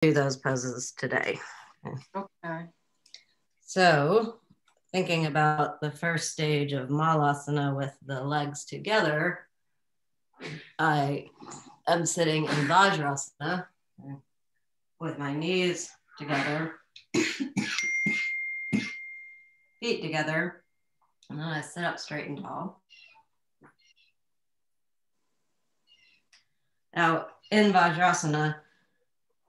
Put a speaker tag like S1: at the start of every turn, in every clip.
S1: do those poses today.
S2: Okay.
S1: So thinking about the first stage of Malasana with the legs together, I am sitting in Vajrasana with my knees together, feet together, and then I sit up straight and tall. Now in Vajrasana,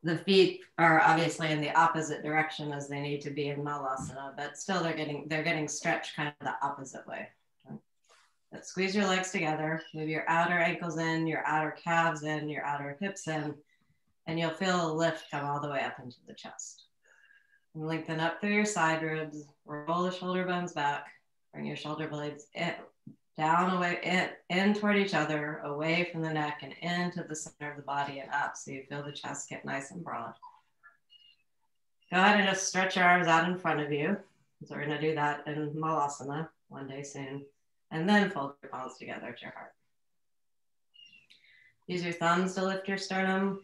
S1: the feet are obviously in the opposite direction as they need to be in Malasana, but still they're getting stretched kind of the opposite way. Okay. But squeeze your legs together, move your outer ankles in, your outer calves in, your outer hips in, and you'll feel a lift come all the way up into the chest. And lengthen up through your side ribs, roll the shoulder bones back, bring your shoulder blades down, away, in toward each other, away from the neck and into the center of the body and up, so you feel the chest get nice and broad. Go ahead and just stretch your arms out in front of you. So we're going to do that in Malasana one day soon. And then fold your palms together to your heart. Use your thumbs to lift your sternum.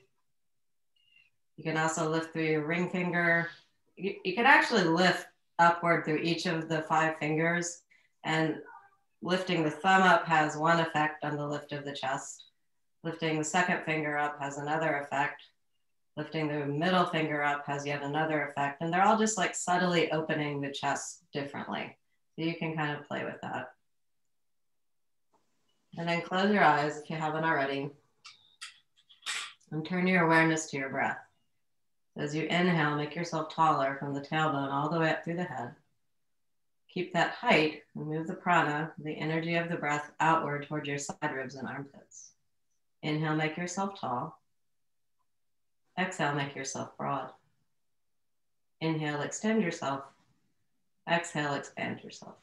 S1: You can also lift through your ring finger. You can actually lift upward through each of the 5 fingers, and lifting the thumb up has one effect on the lift of the chest. Lifting the second finger up has another effect. Lifting the middle finger up has yet another effect. And they're all just like subtly opening the chest differently. So you can kind of play with that. And then close your eyes if you haven't already. And turn your awareness to your breath. As you inhale, make yourself taller from the tailbone all the way up through the head. Keep that height and move the prana, the energy of the breath, outward toward your side ribs and armpits. Inhale, make yourself tall. Exhale, make yourself broad. Inhale, extend yourself. Exhale, expand yourself.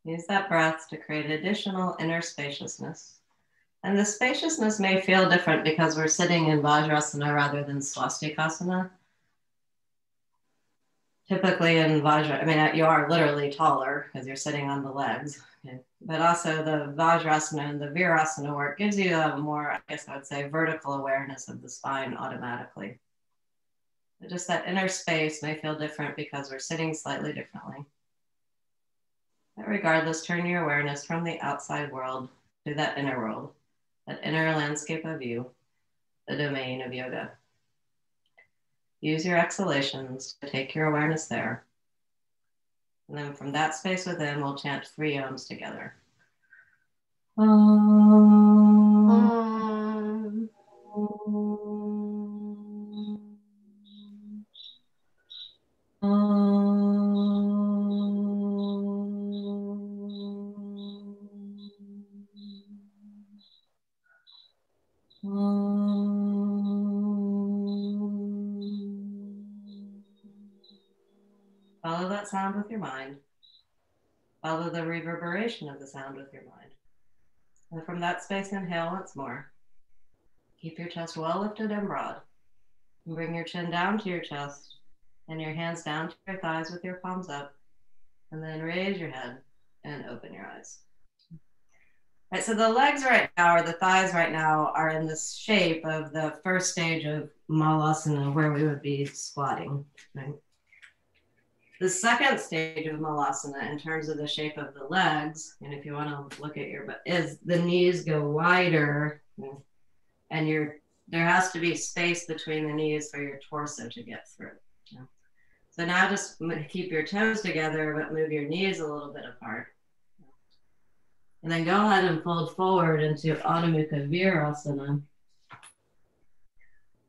S1: Use that breath to create additional inner spaciousness. And the spaciousness may feel different because we're sitting in Vajrasana rather than Swastikasana. Typically in you are literally taller because you're sitting on the legs. Okay. But also the Vajrasana and the Virasana work gives you a more, I guess I would say, vertical awareness of the spine automatically. But just that inner space may feel different because we're sitting slightly differently. But regardless, turn your awareness from the outside world to that inner world, that inner landscape of you, the domain of yoga. Use your exhalations to take your awareness there. And then from that space within, we'll chant 3 Oms together. Om. Om. Om. Follow that sound with your mind. Follow the reverberation of the sound with your mind. And from that space, inhale once more. Keep your chest well lifted and broad. And bring your chin down to your chest and your hands down to your thighs with your palms up. And then raise your head and open your eyes. All right, so the legs right now, or the thighs right now, are in this shape of the first stage of Malasana, where we would be squatting. Right? The second stage of Malasana, in terms of the shape of the legs, and if you want to look at is the knees go wider, and there has to be space between the knees for your torso to get through. Yeah. So now just keep your toes together, but move your knees a little bit apart. And then go ahead and fold forward into Adho Mukha Virasana.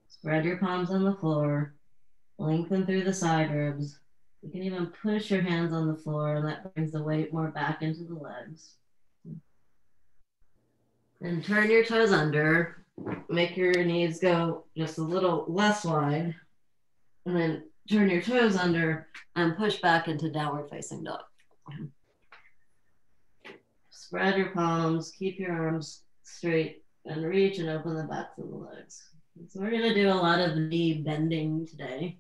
S1: Spread your palms on the floor, lengthen through the side ribs. You can even push your hands on the floor, and that brings the weight more back into the legs. And turn your toes under. Make your knees go just a little less wide. And then turn your toes under and push back into downward facing dog. Spread your palms, keep your arms straight, and reach and open the backs of the legs. So we're going to do a lot of knee bending today.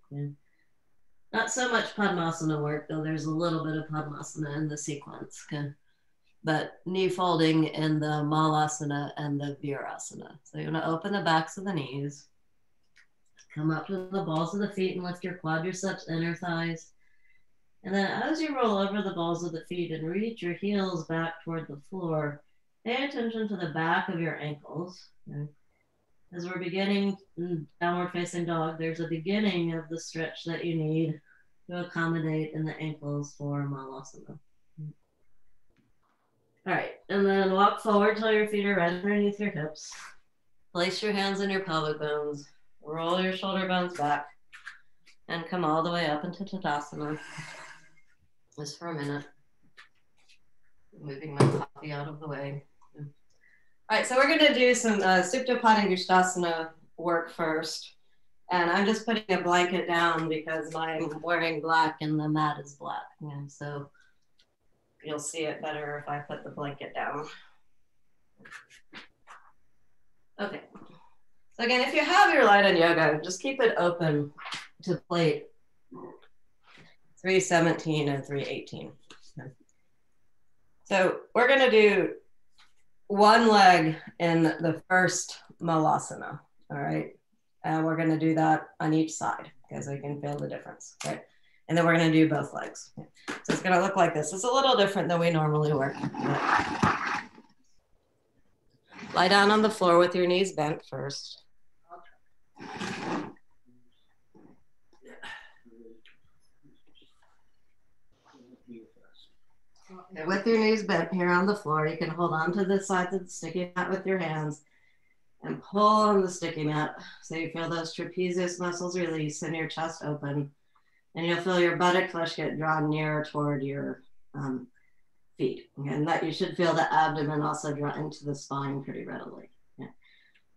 S1: Not so much Padmasana work, though there's a little bit of Padmasana in the sequence. Okay? But knee folding in the Malasana and the Virasana. So you're going to open the backs of the knees. Come up to the balls of the feet and lift your quadriceps, inner thighs. And then as you roll over the balls of the feet and reach your heels back toward the floor, pay attention to the back of your ankles. Okay? As we're beginning downward facing dog, there's a beginning of the stretch that you need to accommodate in the ankles for Malasana. All right, and then walk forward till your feet are right underneath your hips. Place your hands in your pelvic bones. Roll your shoulder bones back and come all the way up into Tadasana. Just for a minute. Moving my coffee out of the way. All right, so we're going to do some Supta Padangusthasana work first. And I'm just putting a blanket down because I'm wearing black and the mat is black. Yeah, so you'll see it better if I put the blanket down. Okay. So again, if you have your light on yoga, just keep it open to plate 317 and 318. Okay. So we're going to do one leg in the first Malasana, all right? And we're going to do that on each side because we can feel the difference, right? And then we're going to do both legs. Okay. So it's going to look like this. It's a little different than we normally work. Lie down on the floor with your knees bent first. And with your knees bent here on the floor, you can hold on to the sides of the sticky mat with your hands and pull on the sticky mat so you feel those trapezius muscles release and your chest open. And you'll feel your buttock flesh get drawn nearer toward your feet. And that you should feel the abdomen also draw into the spine pretty readily. Yeah.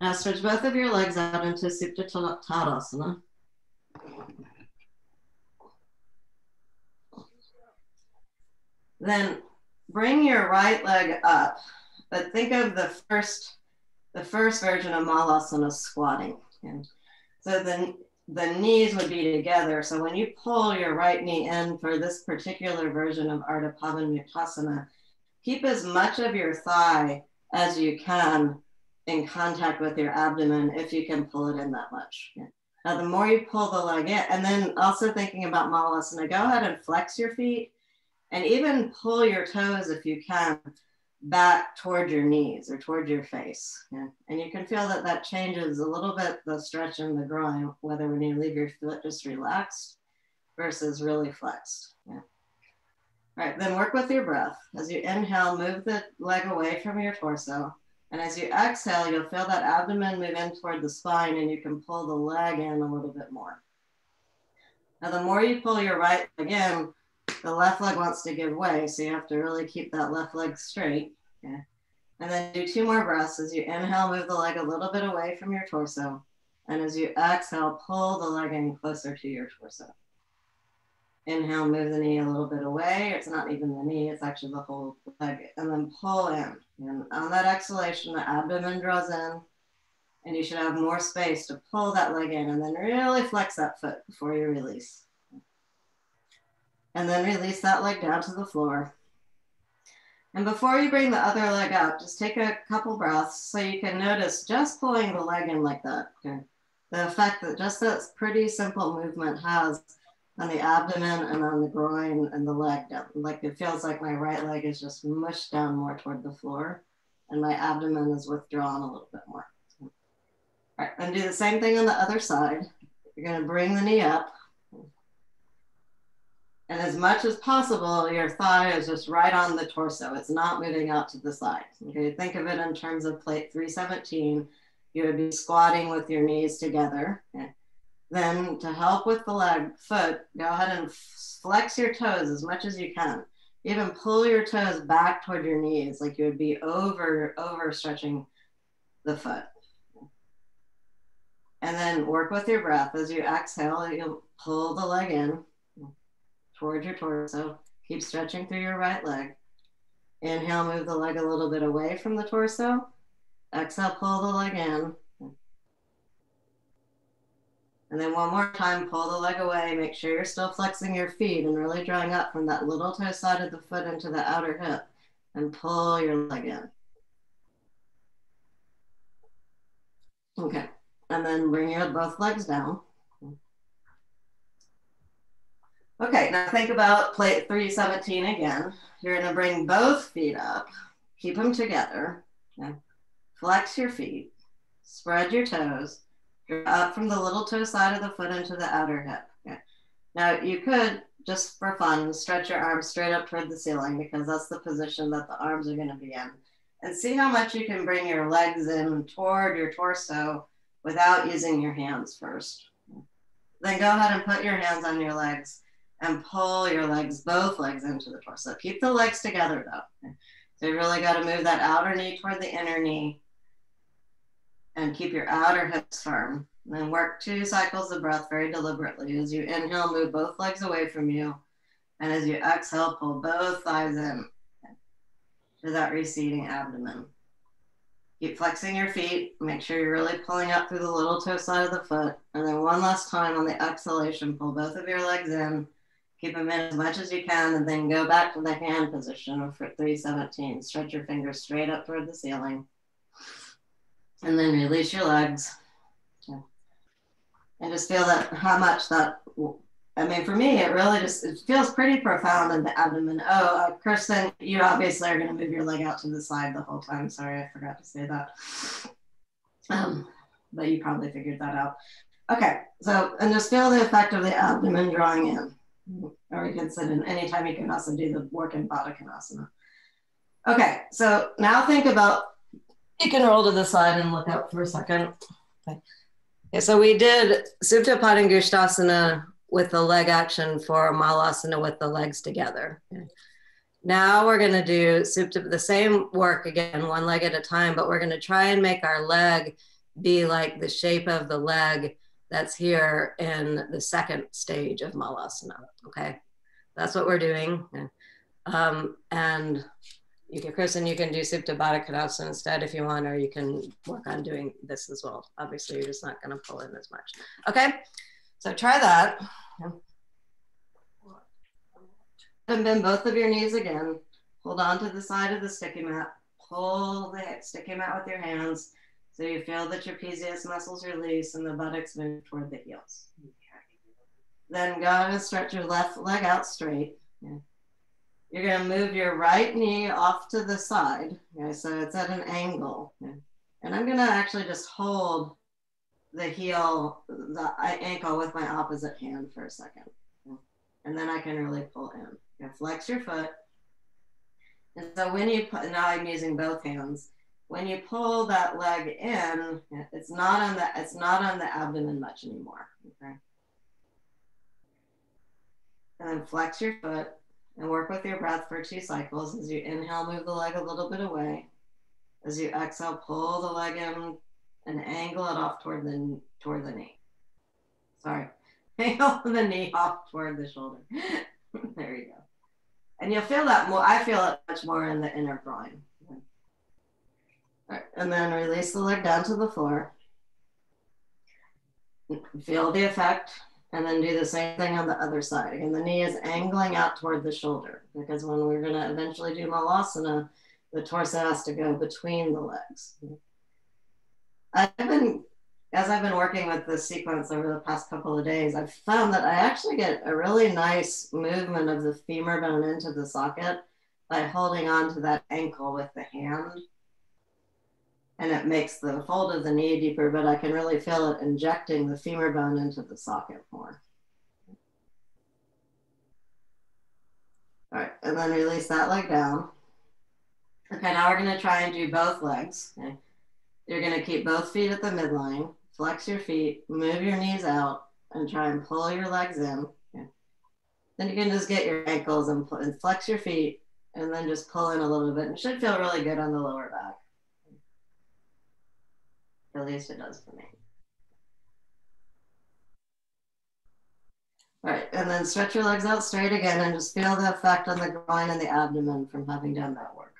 S1: Now stretch both of your legs out into Supta Tadasana. Then bring your right leg up, but think of the first version of Malasana squatting. And so then the knees would be together. So when you pull your right knee in for this particular version of Ardha Padmasana, keep as much of your thigh as you can in contact with your abdomen if you can pull it in that much. Yeah. Now, the more you pull the leg in, and then also thinking about Malasana, go ahead and flex your feet and even pull your toes if you can back toward your knees or toward your face. Yeah. And you can feel that that changes a little bit the stretch in the groin, whether when you leave your foot just relaxed versus really flexed. Yeah. All right, then work with your breath. As you inhale, move the leg away from your torso. And as you exhale, you'll feel that abdomen move in toward the spine and you can pull the leg in a little bit more. Now, the more you pull your right leg in, the left leg wants to give way, so you have to really keep that left leg straight. Okay. And then do 2 more breaths. As you inhale, move the leg a little bit away from your torso. And as you exhale, pull the leg in closer to your torso. Inhale, move the knee a little bit away. It's not even the knee, it's actually the whole leg. And then pull in. And on that exhalation, the abdomen draws in. And you should have more space to pull that leg in. And then really flex that foot before you release. And then release that leg down to the floor. And before you bring the other leg up, just take a couple breaths so you can notice just pulling the leg in like that. Okay. The effect that just this pretty simple movement has on the abdomen and on the groin and the leg down. Like it feels like my right leg is just mushed down more toward the floor and my abdomen is withdrawn a little bit more. All right, and do the same thing on the other side. You're gonna bring the knee up. And as much as possible, your thigh is just right on the torso. It's not moving out to the side. Okay, think of it in terms of plate 317. You would be squatting with your knees together. Okay. Then to help with the foot, go ahead and flex your toes as much as you can. Even pull your toes back toward your knees like you would be over stretching the foot. And then work with your breath. As you exhale, you'll pull the leg in toward your torso. Keep stretching through your right leg. Inhale, move the leg a little bit away from the torso. Exhale, pull the leg in. And then one more time, pull the leg away. Make sure you're still flexing your feet and really drawing up from that little toe side of the foot into the outer hip. And pull your leg in. Okay, and then bring your both legs down.
S2: Okay, now think about plate 317 again. You're going to bring both feet up, keep them together, okay? Flex your feet, spread your toes, up from the little toe side of the foot into the outer hip. Okay? Now you could, just for fun, stretch your arms straight up toward the ceiling because that's the position that the arms are going to be in. And see how much you can bring your legs in toward your torso without using your hands first. Then go ahead and put your hands on your legs and pull your legs, both legs into the torso. Keep the legs together though. Okay? So you really got to move that outer knee toward the inner knee and keep your outer hips firm. And then work 2 cycles of breath very deliberately. As you inhale, move both legs away from you. And as you exhale, pull both thighs in to that receding abdomen. Keep flexing your feet. Make sure you're really pulling up through the little toe side of the foot. And then one last time on the exhalation, pull both of your legs in. Keep them in as much as you can, and then go back to the hand position for 317. Stretch your fingers straight up toward the ceiling. And then release your legs. Okay. And just feel that how much that, I mean, for me, it really just, it feels pretty profound in the abdomen. Oh, Kristen, you obviously are going to move your leg out to the side the whole time. Sorry, I forgot to say that. But you probably figured that out. Okay, so, and just feel the effect of the abdomen drawing in. Or you can sit in anytime. You can also do the work in Baddha Konasana. Okay, so now think about, you can roll to the side and look up for a second. Okay, so we did Supta Padangusthasana with the leg action for Malasana with the legs together. Okay. Now we're going to do Supta, the same work again, one leg at a time, but we're going to try and make our leg be like the shape of the leg that's here in the second stage of Malasana. Okay, that's what we're doing. And you can, Kristen, you can do Supta Baddha Konasana instead if you want, or you can work on doing this as well. Obviously, you're just not going to pull in as much. Okay, so try that. And bend both of your knees again. Hold on to the side of the sticky mat. Pull the sticky mat with your hands so you feel that your PCS muscles release and the buttocks move toward the heels. Then go ahead and stretch your left leg out straight. Okay. You're going to move your right knee off to the side. Okay, so it's at an angle. Okay. And I'm going to actually just hold the heel, the ankle with my opposite hand for a second. Okay. And then I can really pull in. You flex your foot. And so when you put, now I'm using both hands. When you pull that leg in, it's not on the abdomen much anymore. Okay. And then flex your foot and work with your breath for 2 cycles. As you inhale, move the leg a little bit away. As you exhale, pull the leg in and angle it off toward the knee. Sorry, angle the knee off toward the shoulder. There you go. And you'll feel that more. I feel it much more in the inner groin. Okay. All right. And then release the leg down to the floor. Feel the effect. And then do the same thing on the other side. Again, the knee is angling out toward the shoulder because when we're going to eventually do Malasana, the torso has to go between the legs. As I've been working with this sequence over the past couple of days, I've found that I actually get a really nice movement of the femur bone into the socket by holding on to that ankle with the hand. And it makes the fold of the knee deeper, but I can really feel it injecting the femur bone into the socket more. All right, and then release that leg down. Okay, now we're gonna try and do both legs. Okay. You're gonna keep both feet at the midline, flex your feet, move your knees out, and try and pull your legs in. Okay. Then you can just get your ankles and flex your feet, and then just pull in a little bit. It should feel really good on the lower back. At least it does for me. All right, and then stretch your legs out straight again and just feel the effect on the groin and the abdomen from having done that work.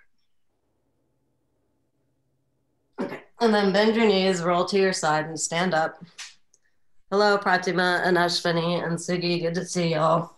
S2: Okay, and then bend your knees, roll to your side, and stand up. Hello, Pratima and Ashwini and Sugi, good to see y'all.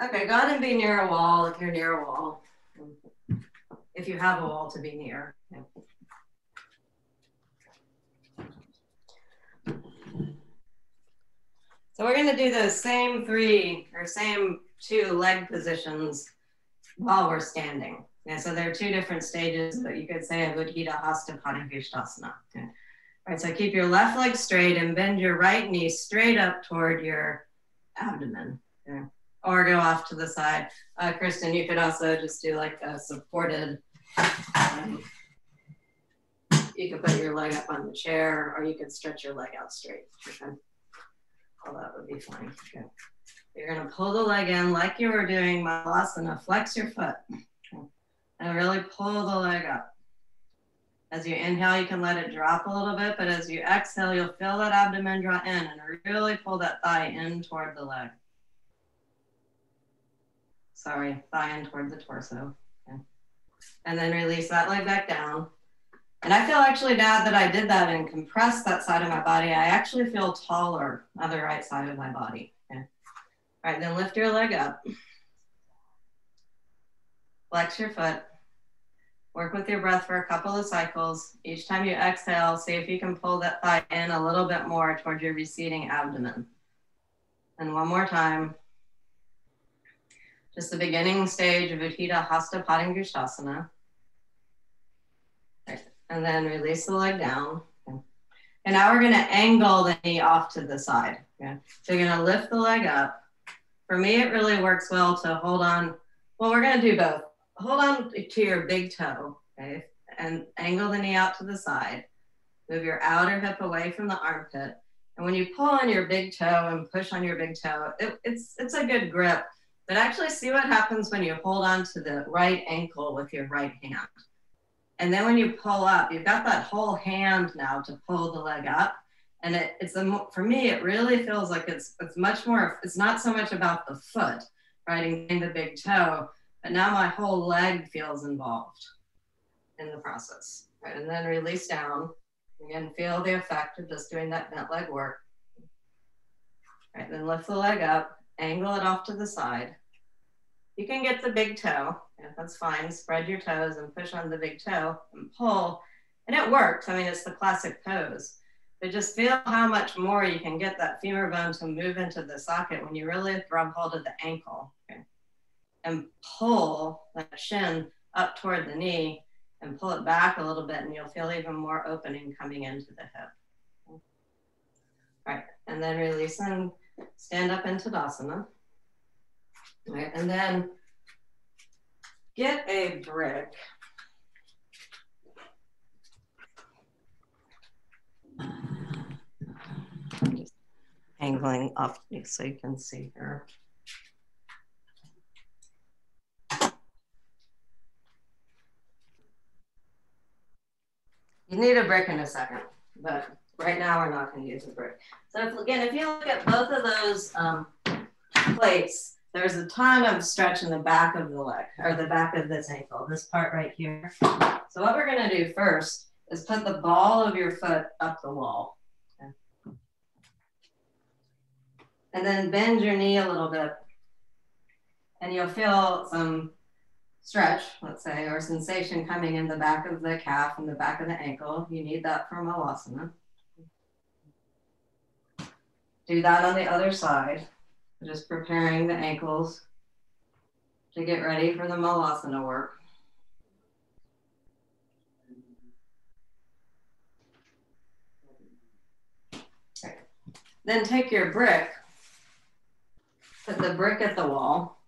S2: Okay, go ahead and be near a wall if you're near a wall. If you have a wall to be near. Yeah. So we're going to do those same two leg positions while we're standing. Yeah, so there are two different stages that you could say of Udhita Hasta Padmasana. Okay. All right, so keep your left leg straight and bend your right knee straight up toward your abdomen. Okay. Or go off to the side. Kristen, you could also just do like a supported, you could put your leg up on the chair, or you could stretch your leg out straight. Okay. Well, that would be fine. Okay. You're going to pull the leg in like you were doing Malasana. Flex your foot. Okay. And really pull the leg up. As you inhale, you can let it drop a little bit, but as you exhale, you'll feel that abdomen draw in and really pull that thigh in toward the leg. Sorry, thigh in toward the torso. Okay. And then release that leg back down. And I feel actually now that I did that and compressed that side of my body, I actually feel taller on the right side of my body. Okay. All right, then lift your leg up. Flex your foot. Work with your breath for a couple of cycles. Each time you exhale, see if you can pull that thigh in a little bit more toward your receding abdomen. And one more time. Just the beginning stage of Udhita Hasta Padmasana. And then release the leg down. Okay. And now we're going to angle the knee off to the side. Okay. So you're going to lift the leg up. For me, it really works well to hold on. Well, we're going to do both. Hold on to your big toe, okay, and angle the knee out to the side. Move your outer hip away from the armpit. And when you pull on your big toe and push on your big toe, it's a good grip. But actually see what happens when you hold on to the right ankle with your right hand. And then when you pull up, you've got that whole hand now to pull the leg up. And for me, it really feels like it's much more, it's not so much about the foot, right, and getting the big toe, but now my whole leg feels involved in the process. Right, and then release down. Again, feel the effect of just doing that bent leg work. Right, then lift the leg up, angle it off to the side. You can get the big toe, yeah, that's fine. Spread your toes and push on the big toe and pull. And it works. I mean, it's the classic pose. But just feel how much more you can get that femur bone to move into the socket when you really grab hold of the ankle. Okay? And pull that shin up toward the knee and pull it back a little bit, and you'll feel even more opening coming into the hip. Okay? All right, and then release and stand up into Tadasana. All right, and then get a brick. Just angling up so you can see here. You need a brick in a second, but right now we're not going to use a brick. So if you look at both of those plates, there's a ton of stretch in the back of the leg, or the back of this ankle, this part right here. So what we're going to do first is put the ball of your foot up the wall. Okay. And then bend your knee a little bit. And you'll feel some stretch, let's say, or sensation coming in the back of the calf and the back of the ankle. You need that for Malasana. Do that on the other side. Just preparing the ankles to get ready for the Malasana work. Okay. Then take your brick, put the brick at the wall.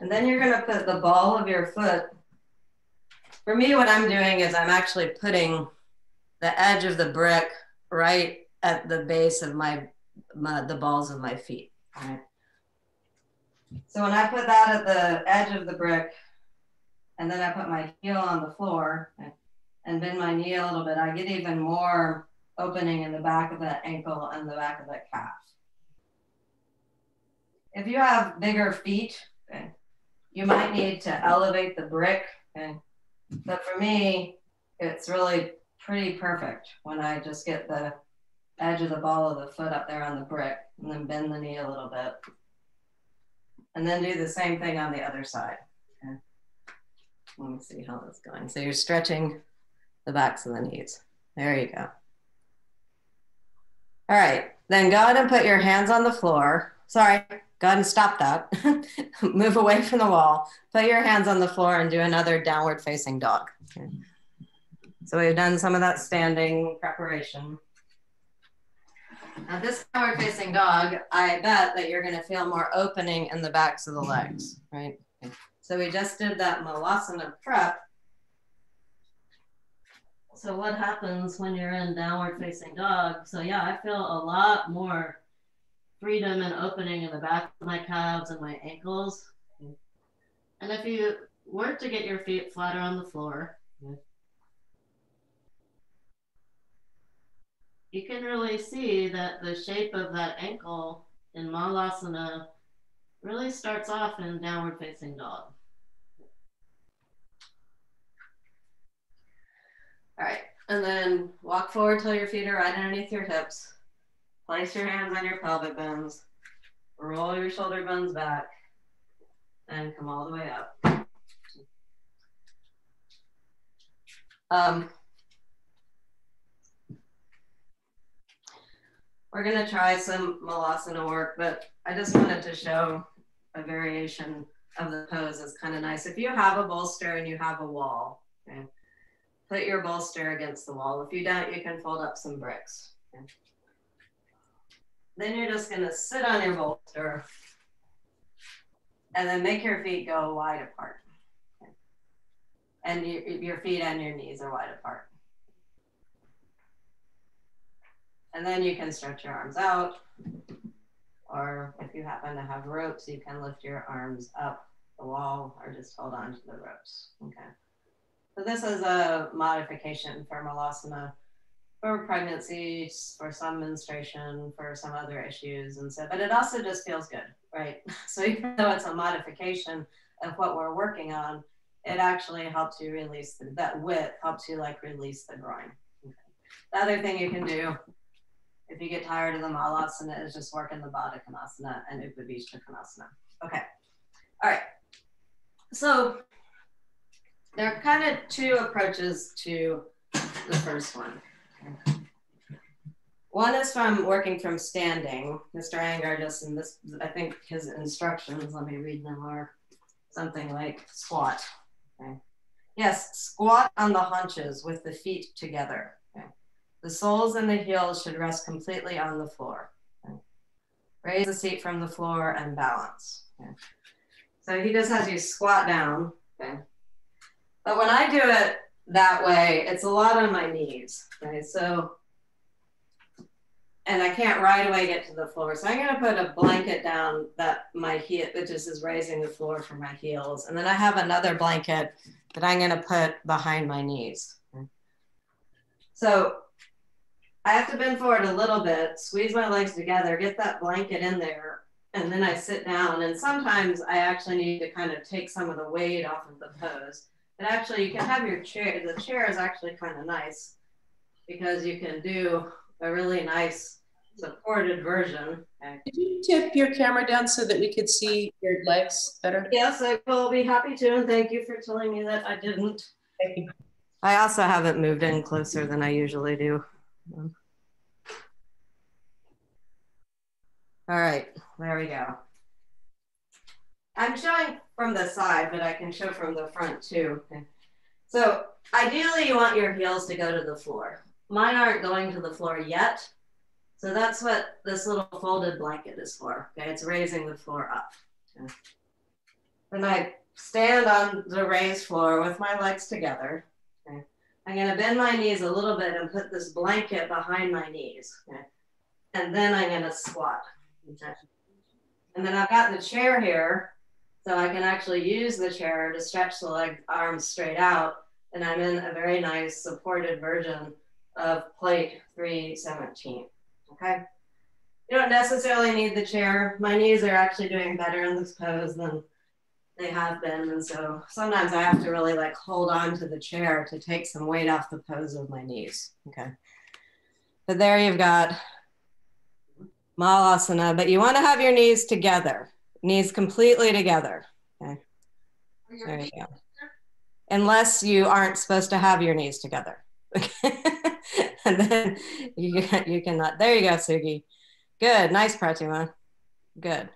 S2: And then you're going to put the ball of your foot. For me, what I'm doing is I'm actually putting the edge of the brick right at the base of the balls of my feet. All right. So when I put that at the edge of the brick, and then I put my heel on the floor and bend my knee a little bit, I get even more opening in the back of the ankle and the back of the calf. If you have bigger feet, okay, you might need to elevate the brick. Okay. But for me, it's really pretty perfect when I just get the edge of the ball of the foot up there on the brick, and then bend the knee a little bit. And then do the same thing on the other side. Okay. Let me see how that's going. So you're stretching the backs of the knees. There you go. All right, then go ahead and put your hands on the floor. Sorry, go ahead and stop that. Move away from the wall. Put your hands on the floor and do another downward facing dog. Okay. So we've done some of that standing preparation. Now this downward facing dog, I bet that you're gonna feel more opening in the backs of the legs, right? Okay. So we just did that Malasana prep. So what happens when you're in downward facing dog? So yeah, I feel a lot more freedom and opening in the back of my calves and my ankles. And if you were to get your feet flatter on the floor, you can really see that the shape of that ankle in Malasana really starts off in downward facing dog. All right, and then walk forward till your feet are right underneath your hips. Place your hands on your pelvic bones. Roll your shoulder bones back and come all the way up. We're gonna try some Malasana work, but I just wanted to show a variation of the pose. It's kind of nice. If you have a bolster and you have a wall, okay, put your bolster against the wall. If you don't, you can fold up some bricks. Okay. Then you're just gonna sit on your bolster and then make your feet go wide apart. Okay. And your feet and your knees are wide apart. And then you can stretch your arms out, or if you happen to have ropes, you can lift your arms up the wall or just hold on to the ropes. Okay. So this is a modification for Malasana for pregnancy, for some menstruation, for some other issues. And so, but it also just feels good, right? So even though it's a modification of what we're working on, it actually helps you release that width, helps you like release the groin. Okay. The other thing you can do if you get tired of the Malasana is just work in the Baddha Konasana and Konasana. Okay, all right. So there are kind of two approaches to the first one. One is from working from standing. Mr. Iyengar just in this, I think his instructions, let me read them, are something like squat. Okay. Yes, squat on the haunches with the feet together. Okay. The soles and the heels should rest completely on the floor. Okay. Raise the seat from the floor and balance. Okay. So he just has you squat down. Okay. But when I do it that way, it's a lot on my knees. Okay. So, and I can't right away get to the floor. So I'm going to put a blanket down that my heel, which is raising the floor for my heels. And then I have another blanket that I'm going to put behind my knees. Okay. So I have to bend forward a little bit, squeeze my legs together, get that blanket in there, and then I sit down. And sometimes I actually need to kind of take some of the weight off of the pose. But actually you can have your chair, the chair is actually kind of nice because you can do a really nice supported version. Okay.
S3: Could you tip your camera down so that we could see your legs better?
S2: Yes, I will be happy to, and thank you for telling me that I didn't.
S3: Thank you.
S2: I also haven't moved in closer than I usually do. All right, there we go. I'm showing from the side, but I can show from the front too. Okay. So ideally you want your heels to go to the floor. Mine aren't going to the floor yet. So that's what this little folded blanket is for. Okay, it's raising the floor up. Okay. Then I stand on the raised floor with my legs together. Okay. I'm gonna bend my knees a little bit and put this blanket behind my knees. Okay. And then I'm gonna squat. Okay. And then I've got the chair here, so I can actually use the chair to stretch the leg arms straight out. And I'm in a very nice supported version of plate 317. Okay. You don't necessarily need the chair. My knees are actually doing better in this pose than they have been. And so sometimes I have to really like hold on to the chair to take some weight off the pose of my knees. Okay. But there you've got Malasana, but you want to have your knees together, knees completely together. Okay. There you go. Unless you aren't supposed to have your knees together. And then you cannot. There you go, Sugi. Good. Nice, Pratima. Good.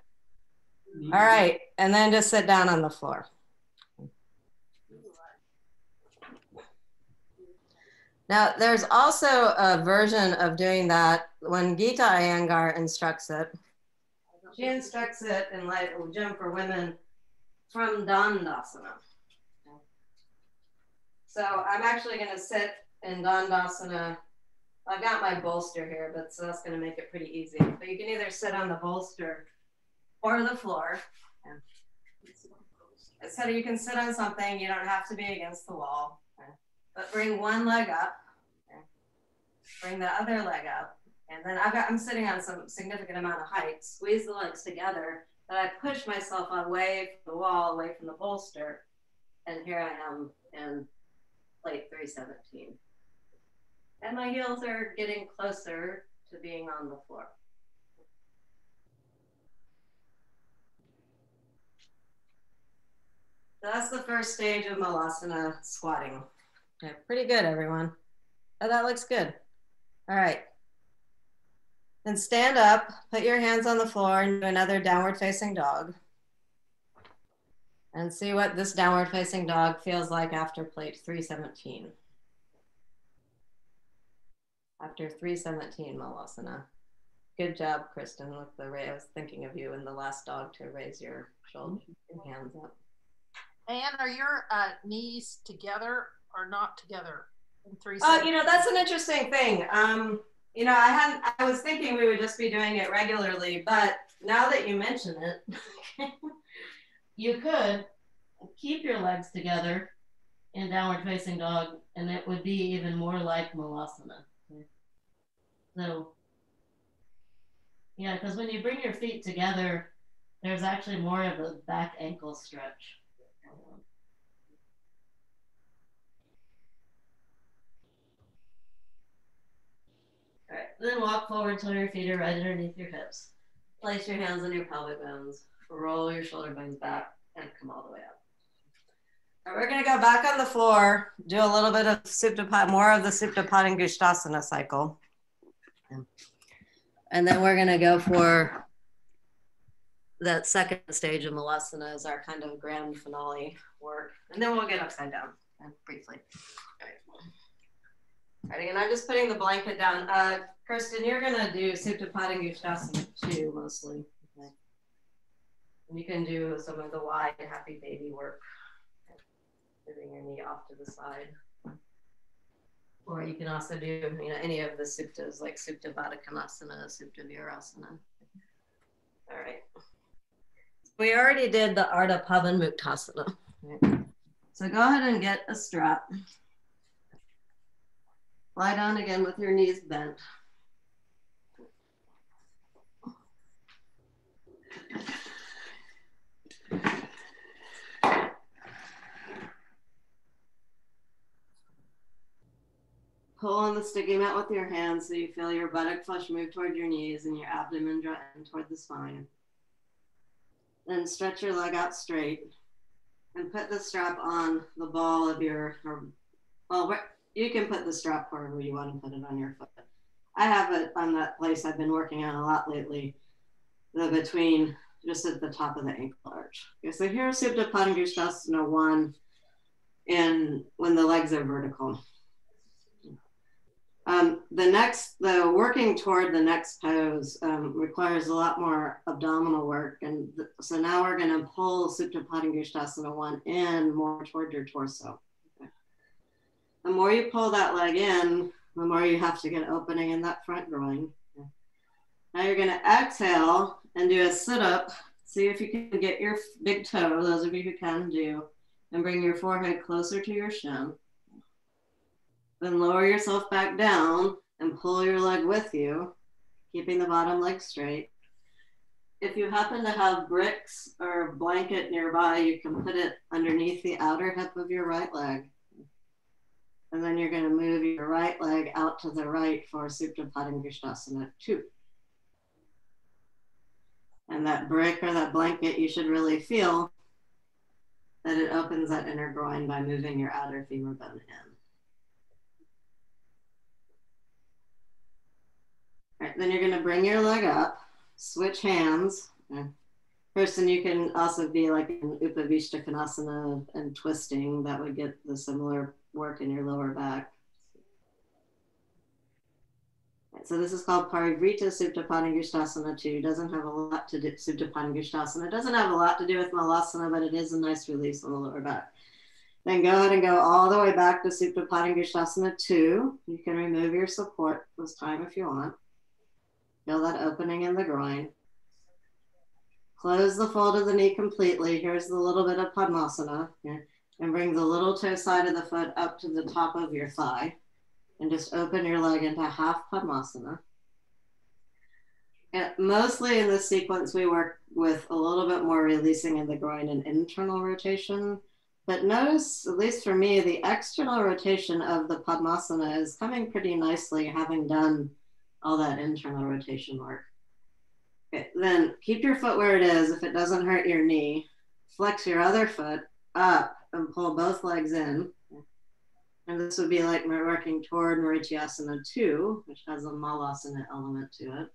S2: All right. And then just sit down on the floor. Now, there's also a version of doing that when Gita Iyengar instructs it. She instructs it in like gym for women from Dandasana. So I'm actually going to sit in Dandasana. I've got my bolster here, but so that's going to make it pretty easy. But you can either sit on the bolster or the floor. So you can sit on something. You don't have to be against the wall. But bring one leg up. Bring the other leg up. And then I'm sitting on some significant amount of height. Squeeze the legs together. But I push myself away from the wall, away from the bolster. And here I am in plate 317. And my heels are getting closer to being on the floor. So that's the first stage of Malasana squatting. Okay, pretty good, everyone. Oh, that looks good. All right. Then stand up, put your hands on the floor and do another downward facing dog. And see what this downward facing dog feels like after plate 317. After 317 Malasana. Good job, Kristen, with the I was thinking of you in the last dog to raise your shoulders and hands up.
S4: Anne, are your knees together or not together in 317?
S2: Oh, you know, that's an interesting thing. You know, I was thinking we would just be doing it regularly, but now that you mention it, you could keep your legs together in downward facing dog, and it would be even more like Malasana. So, yeah, because when you bring your feet together, there's actually more of a back ankle stretch. All right, then walk forward till your feet are right underneath your hips. Place your hands on your pelvic bones. Roll your shoulder blades back and come all the way up. All right, we're going to go back on the floor, do a little bit of Supta, more of the Supta Padangusthasana cycle. And then we're going to go for that second stage of Malasana as our kind of grand finale work. And then we'll get upside down briefly. All right, and I'm just putting the blanket down. Kirsten, you're going to do Supta Padangusthasana too, mostly. Okay. And you can do some of the wide happy baby work. Moving your knee off to the side. Or you can also do, you know, any of the suptas like Supta Baddha Konasana, Supta Vajrasana. All right. We already did the Ardha Pavan Muktasana. Right. So go ahead and get a strap. Lie down again with your knees bent. Pull on the sticky mat with your hands so you feel your buttock flesh move toward your knees and your abdomen draw in toward the spine. Then stretch your leg out straight and put the strap on the ball of your, you can put the strap wherever you want to put it on your foot. I have it on that place I've been working on a lot lately, between just at the top of the ankle arch. Okay, so here's Supta Padangusthasana 1, and when the legs are vertical. The working toward the next pose requires a lot more abdominal work. And so now we're going to pull Supta Padangusthasana 1 in more toward your torso. Okay. The more you pull that leg in, the more you have to get opening in that front groin. Okay. Now you're going to exhale and do a sit up. See if you can get your big toe, those of you who can do, and bring your forehead closer to your shin. Then lower yourself back down and pull your leg with you, keeping the bottom leg straight. If you happen to have bricks or a blanket nearby, you can put it underneath the outer hip of your right leg. And then you're going to move your right leg out to the right for Supta Padangusthasana 2. And that brick or that blanket, you should really feel that it opens that inner groin by moving your outer femur bone in. All right, then you're going to bring your leg up, switch hands. First, and you can also be like in Upavishta Konasana and twisting. That would get the similar work in your lower back. Right, so this is called Parivrita Supta Padangusthasana 2. Doesn't have a lot to do, Supta Padangusthasana. It doesn't have a lot to do with Malasana, but it is a nice release on the lower back. Then go ahead and go all the way back to Supta Padangusthasana 2. You can remove your support this time if you want. Feel that opening in the groin. Close the fold of the knee completely. Here's the little bit of Padmasana. And bring the little toe side of the foot up to the top of your thigh. And just open your leg into half Padmasana. And mostly in this sequence, we work with a little bit more releasing in the groin and internal rotation. But notice, at least for me, the external rotation of the Padmasana is coming pretty nicely, having done all that internal rotation work. Okay, then keep your foot where it is if it doesn't hurt your knee. Flex your other foot up and pull both legs in. And this would be like we're working toward Marityasana 2, which has a Malasana element to it.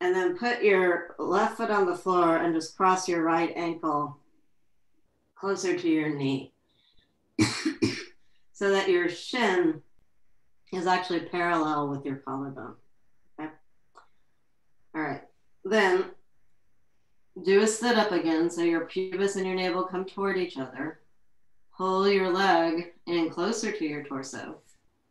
S2: And then put your left foot on the floor and just cross your right ankle closer to your knee so that your shin is actually parallel with your collarbone. Okay. All right. Then do a sit up again. So your pubis and your navel come toward each other. Pull your leg in closer to your torso.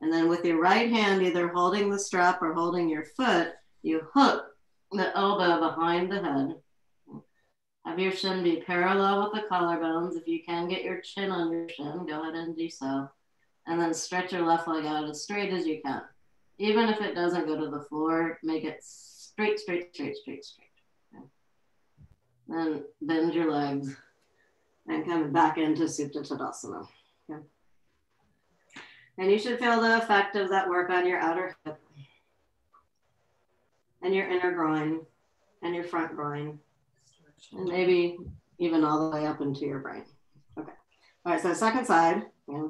S2: And then with your right hand, either holding the strap or holding your foot, you hook the elbow behind the head. Have your shin be parallel with the collarbones. If you can get your chin on your shin, go ahead and do so. And then stretch your left leg out as straight as you can. Even if it doesn't go to the floor, make it straight, straight, straight, straight, straight. Okay. Then bend your legs and come back into Supta Tadasana. Okay. And you should feel the effect of that work on your outer hip and your inner groin and your front groin. And maybe even all the way up into your brain. Okay. All right, so second side,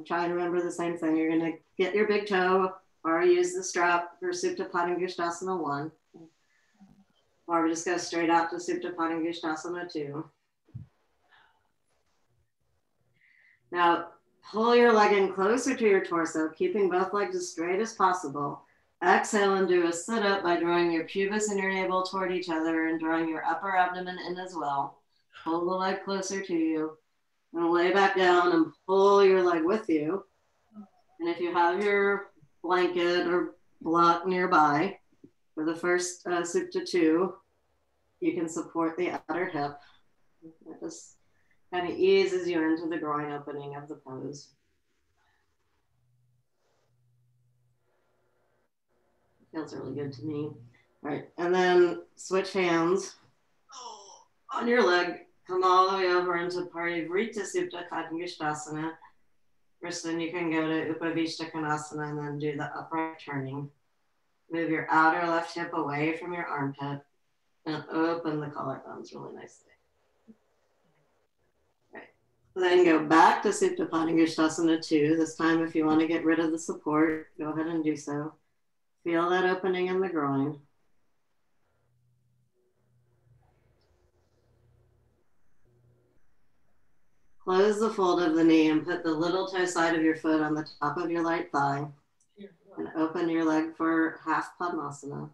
S2: try and remember the same thing. You're going to get your big toe or use the strap for Supta Padangusthasana 1. Or we just go straight out to Supta Padangusthasana 2. Now, pull your leg in closer to your torso, keeping both legs as straight as possible. Exhale and do a sit-up by drawing your pubis and your navel toward each other and drawing your upper abdomen in as well. Pull the leg closer to you and lay back down and pull your leg with you. And if you have your blanket or block nearby for the first Supta 2, you can support the outer hip. That just kind of eases you into the groin opening of the pose. Feels really good to me. All right, and then switch hands on your leg. Come all the way over into Parivrita Supta Padangusthasana. First, then you can go to Upavishta Konasana and then do the upright turning. Move your outer left hip away from your armpit and open the collarbones really nicely. Right. Then go back to Supta Padangusthasana 2. This time, if you want to get rid of the support, go ahead and do so. Feel that opening in the groin. Close the fold of the knee and put the little toe side of your foot on the top of your right thigh. And open your leg for half Padmasana.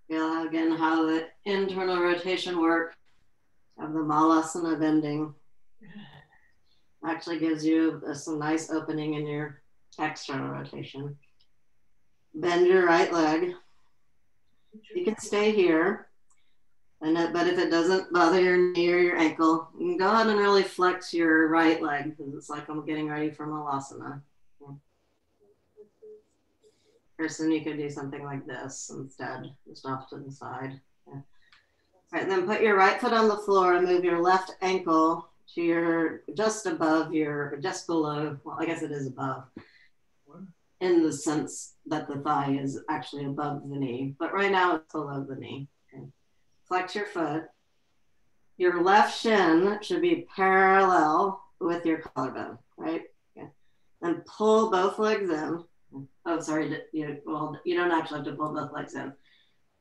S2: Feel again how the internal rotation work of the Malasana bending actually gives you some nice opening in your external rotation. Bend your right leg. You can stay here, but if it doesn't bother your knee or your ankle, you can go ahead and really flex your right leg because it's like I'm getting ready for Malasana. Person, you could do something like this instead, just off to the side. Yeah. All right, then put your right foot on the floor and move your left ankle to your, just above your, just below, well, I guess it is above, in the sense that the thigh is actually above the knee, but right now it's below the knee. Okay. Flex your foot. Your left shin should be parallel with your collarbone, right? Okay. Then pull both legs in. Oh, sorry, well, you don't actually have to pull both legs in,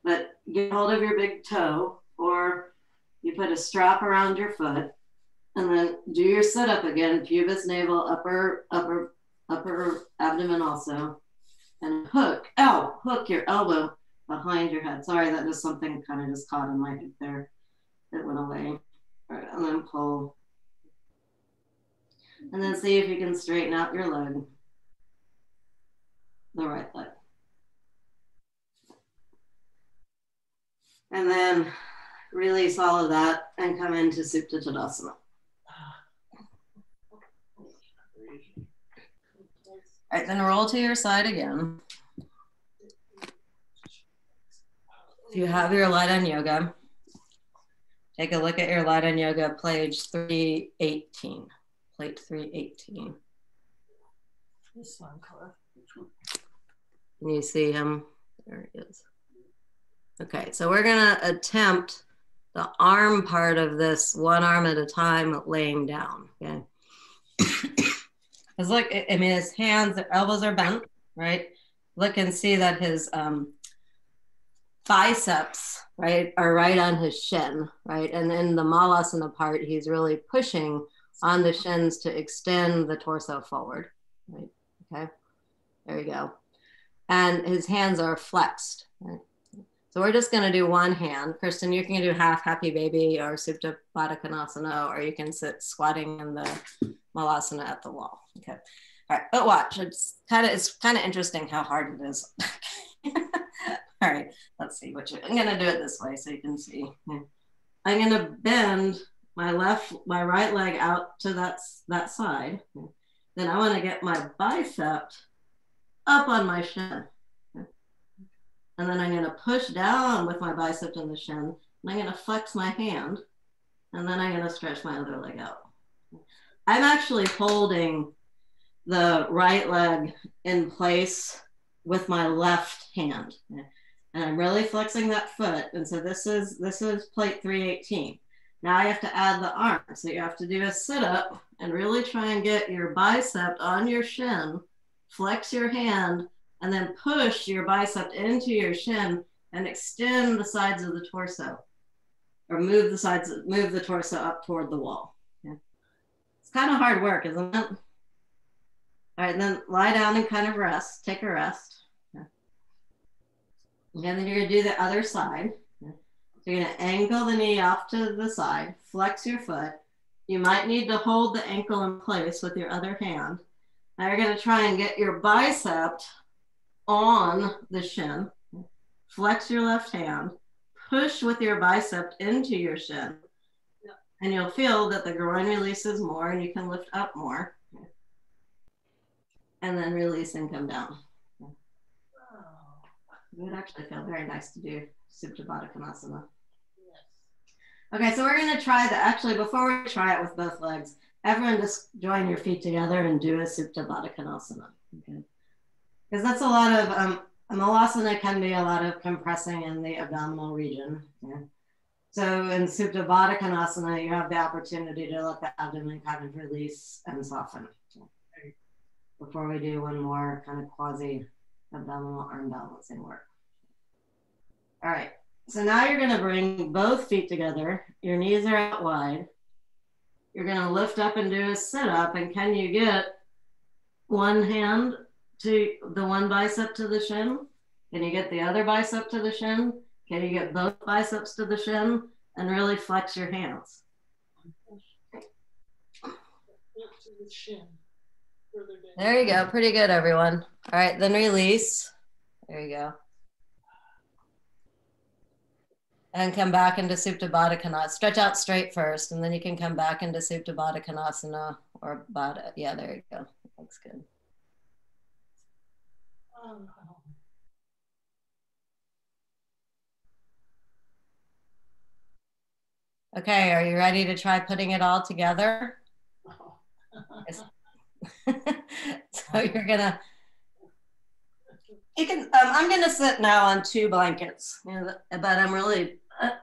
S2: but get hold of your big toe, or you put a strap around your foot, and then do your sit-up again, pubis, navel, upper abdomen also, and hook your elbow behind your head. Sorry, that was something kind of just caught in my head there. It went away. All right, and then pull. And then see if you can straighten out your leg, the right leg. And then release all of that and come into Supta Tadasana. All right, then roll to your side again. If you have your Light on Yoga, take a look at your Light on Yoga, page 318. Plate 318.
S4: This one color.
S2: Can you see him? There he is. Okay, so we're gonna attempt the arm part of this one arm at a time, laying down, okay? Because look, I mean, his hands, their elbows are bent, right? Look and see that his biceps, right, are right on his shin, right? And in the Malasana part, he's really pushing on the shins to extend the torso forward, right? Okay, there you go. And his hands are flexed, right? So we're just gonna do one hand. Kristen, you can do half happy baby or Supta Baddha Konasana, or you can sit squatting in the Malasana at the wall. Okay, all right, but watch, it's kind of interesting how hard it is. All right, let's see I'm gonna do it this way so you can see. I'm gonna bend my right leg out to that side. Then I wanna get my bicep up on my shin. And then I'm going to push down with my bicep in the shin, and I'm going to flex my hand, and then I'm going to stretch my other leg out. I'm actually holding the right leg in place with my left hand, and I'm really flexing that foot. And so this is plate 318. Now I have to add the arm. So you have to do a sit-up and really try and get your bicep on your shin, flex your hand, and then push your bicep into your shin and extend the sides of the torso, or move the torso up toward the wall. Okay. It's kind of hard work, isn't it? All right, and then lie down and kind of rest, take a rest. Okay. And then you're gonna do the other side. Okay. So you're gonna ankle the knee off to the side, flex your foot. You might need to hold the ankle in place with your other hand. Now you're gonna try and get your bicep on the shin, flex your left hand, push with your bicep into your shin, and you'll feel that the groin releases more and you can lift up more. And then release and come down. It would actually feel very nice to do Supta Baddha Konasana. Okay, so we're gonna try actually before we try it with both legs, everyone just join your feet together and do a Supta Baddha Konasana. Okay. Because that's a lot of, Malasana can be a lot of compressing in the abdominal region. Yeah. So in Supta Baddha Konasana, you have the opportunity to let the abdomen kind of release and soften. Before we do one more kind of quasi-abdominal arm balancing work. All right, so now you're gonna bring both feet together. Your knees are out wide. You're gonna lift up and do a sit-up, and can you get one hand to the one bicep to the shin? Can you get the other bicep to the shin? Can you get both biceps to the shin and really flex your hands? There you go, pretty good everyone. All right, then release. There you go. And come back into Supta Baddha Konasana. Stretch out straight first, and then you can come back into Supta Baddha Konasana or Baddha. Yeah, there you go. Looks good. Okay, are you ready to try putting it all together? So I'm gonna sit now on 2 blankets, but I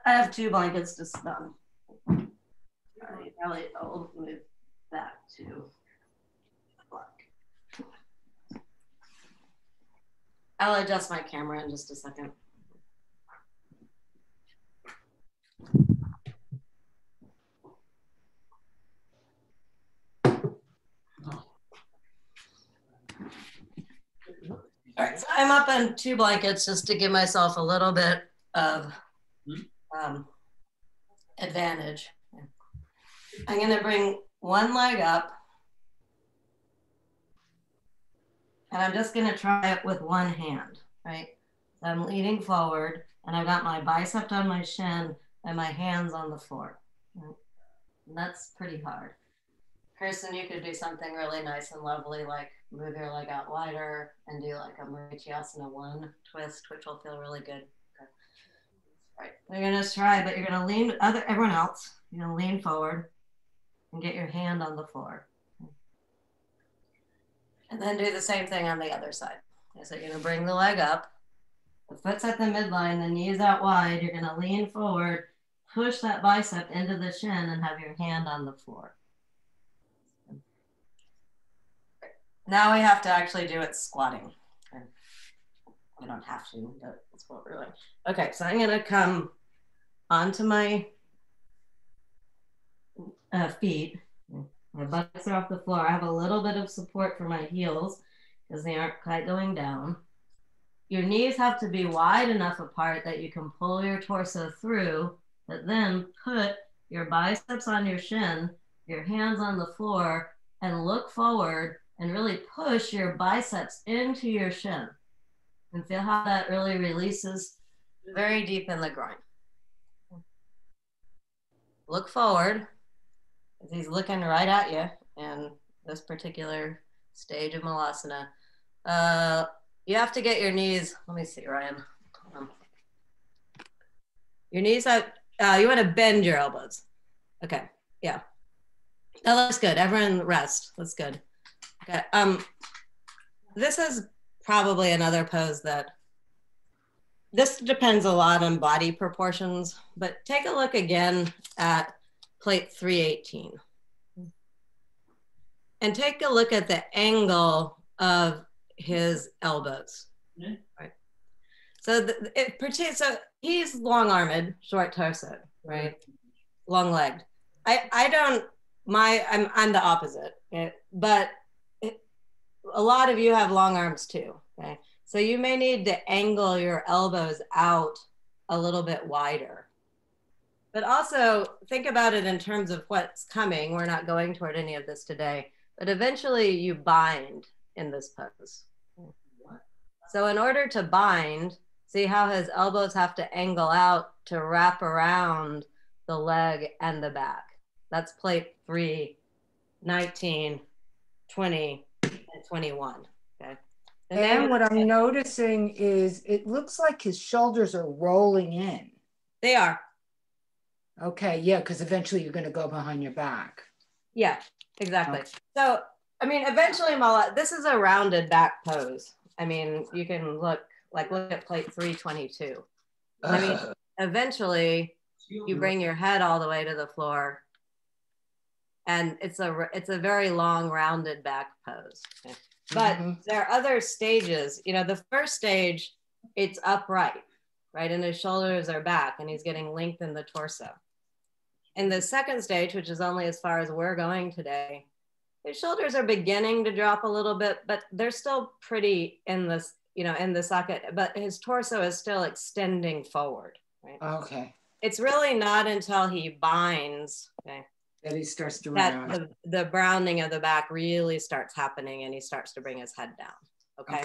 S2: have 2 blankets to sit on. I'll move back to black. I'll adjust my camera in just a second. All right, so I'm up on 2 blankets just to give myself a little bit of advantage. I'm gonna bring one leg up, and I'm just gonna try it with one hand, right? So I'm leaning forward, and I've got my bicep on my shin and my hands on the floor. Right? And that's pretty hard. Kirsten, you could do something really nice and lovely, like move your leg out wider and do like a Vajrasana 1 twist, which will feel really good. Okay. All right, you're gonna try, but you're gonna lean, everyone else, you're gonna lean forward and get your hand on the floor. And then do the same thing on the other side. Okay, so you're gonna bring the leg up, the foot's at the midline, the knees out wide, you're gonna lean forward, push that bicep into the shin and have your hand on the floor. Now we have to actually do it squatting. We don't have to, but that's what we're doing. Okay, so I'm gonna come onto my feet. My buttocks are off the floor. I have a little bit of support for my heels because they aren't quite going down. Your knees have to be wide enough apart that you can pull your torso through, but then put your biceps on your shin, your hands on the floor, and look forward and really push your biceps into your shin. And feel how that really releases very deep in the groin. Look forward. He's looking right at you in this particular stage of Malasana. You have to get your knees, let me see, Ryan. Your knees out, you want to bend your elbows. Okay, yeah. That looks good. Everyone rest. That's good. Okay. This is probably another pose that, this depends a lot on body proportions, but take a look again at plate 318. And take a look at the angle of his elbows. Mm-hmm. Right. So, so he's long-armed, short torso, right? Long-legged. I'm the opposite, but a lot of you have long arms too, okay? So you may need to angle your elbows out a little bit wider. But also think about it in terms of what's coming. We're not going toward any of this today, but eventually you bind in this pose. So in order to bind, see how his elbows have to angle out to wrap around the leg and the back. That's plate 3, 19, 20, and 21. Okay.
S5: And what I'm noticing is it looks like his shoulders are rolling in.
S2: They are.
S5: Okay, yeah, because eventually you're going to go behind your back.
S2: Yeah, exactly. Okay. So, I mean, eventually, this is a rounded back pose. I mean, you can look at plate 322. I mean, eventually, you bring your head all the way to the floor, and it's a very long, rounded back pose. Okay. But there are other stages. You know, the first stage, it's upright, right? And his shoulders are back, and he's getting length in the torso. In the second stage, which is only as far as we're going today, his shoulders are beginning to drop a little bit, but they're still pretty in this, in the socket, but his torso is still extending forward, right?
S5: Okay.
S2: It's really not until he binds, okay,
S5: that he starts to
S2: that the rounding of the back really starts happening and he starts to bring his head down, okay?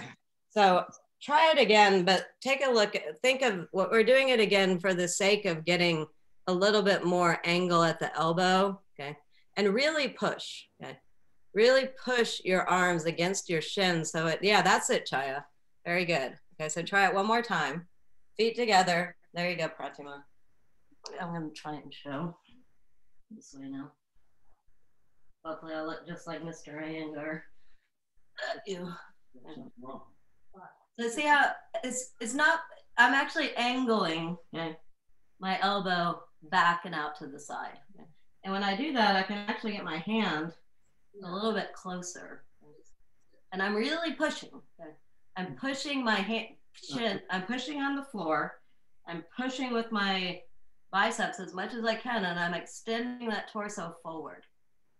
S2: So try it again, but take a look, think of what we're doing it again for the sake of getting a little bit more angle at the elbow, okay? And really push, okay? Really push your arms against your shins. So yeah, that's it, Chaya. Very good. Okay, so try it one more time. Feet together. There you go, Pratima. I'm gonna try and show. This way now. Hopefully I'll look just like Mr. Iyengar. You. So see how it's not, I'm actually angling my elbow back and out to the side. And when I do that, I can actually get my hand a little bit closer. And I'm really pushing. I'm pushing my shin, I'm pushing on the floor. I'm pushing with my biceps as much as I can, and I'm extending that torso forward.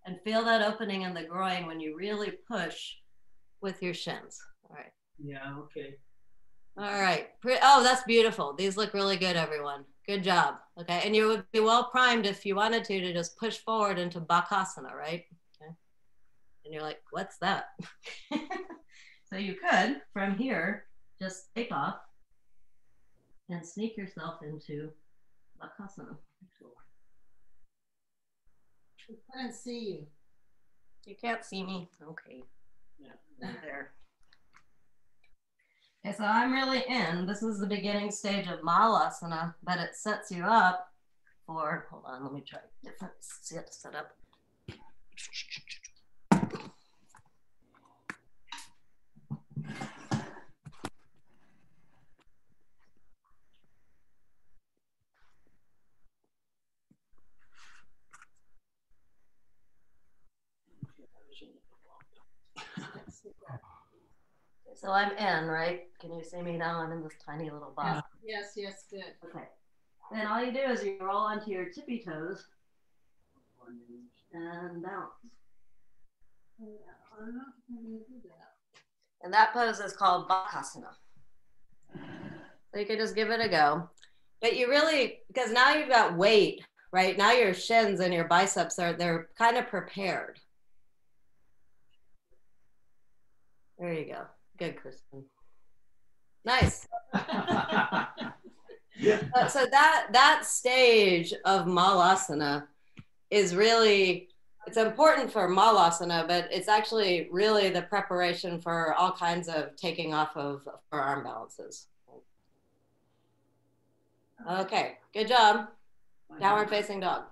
S2: And feel that opening in the groin when you really push with your shins. All right.
S6: Yeah, okay.
S2: All right. Oh, that's beautiful. These look really good, everyone. Good job. Okay. And you would be well primed if you wanted to just push forward into Bakasana, right? Okay. And you're like, what's that? So you could, from here, just take off and sneak yourself into Bakasana.
S4: I can't see you.
S2: You can't see me? Okay.
S6: Yeah.
S2: There. Okay, so I'm really in. This is the beginning stage of Malasana, but it sets you up for, hold on, let me try a different setup. So I'm in, right? Can you see me now? I'm in this tiny little box.
S4: Yes, yes, good.
S2: Okay. Then all you do is you roll onto your tippy toes and bounce.
S4: I don't know if I'm gonna do that.
S2: And that pose is called Bakasana. So you can just give it a go. But you really, because now you've got weight, right? Now your shins and your biceps they're kind of prepared. There you go. Good, Kristen. Nice. So that stage of Malasana is really, it's important for Malasana, but it's actually really the preparation for all kinds of taking off of forearm balances. Okay, good job. Downward facing dog.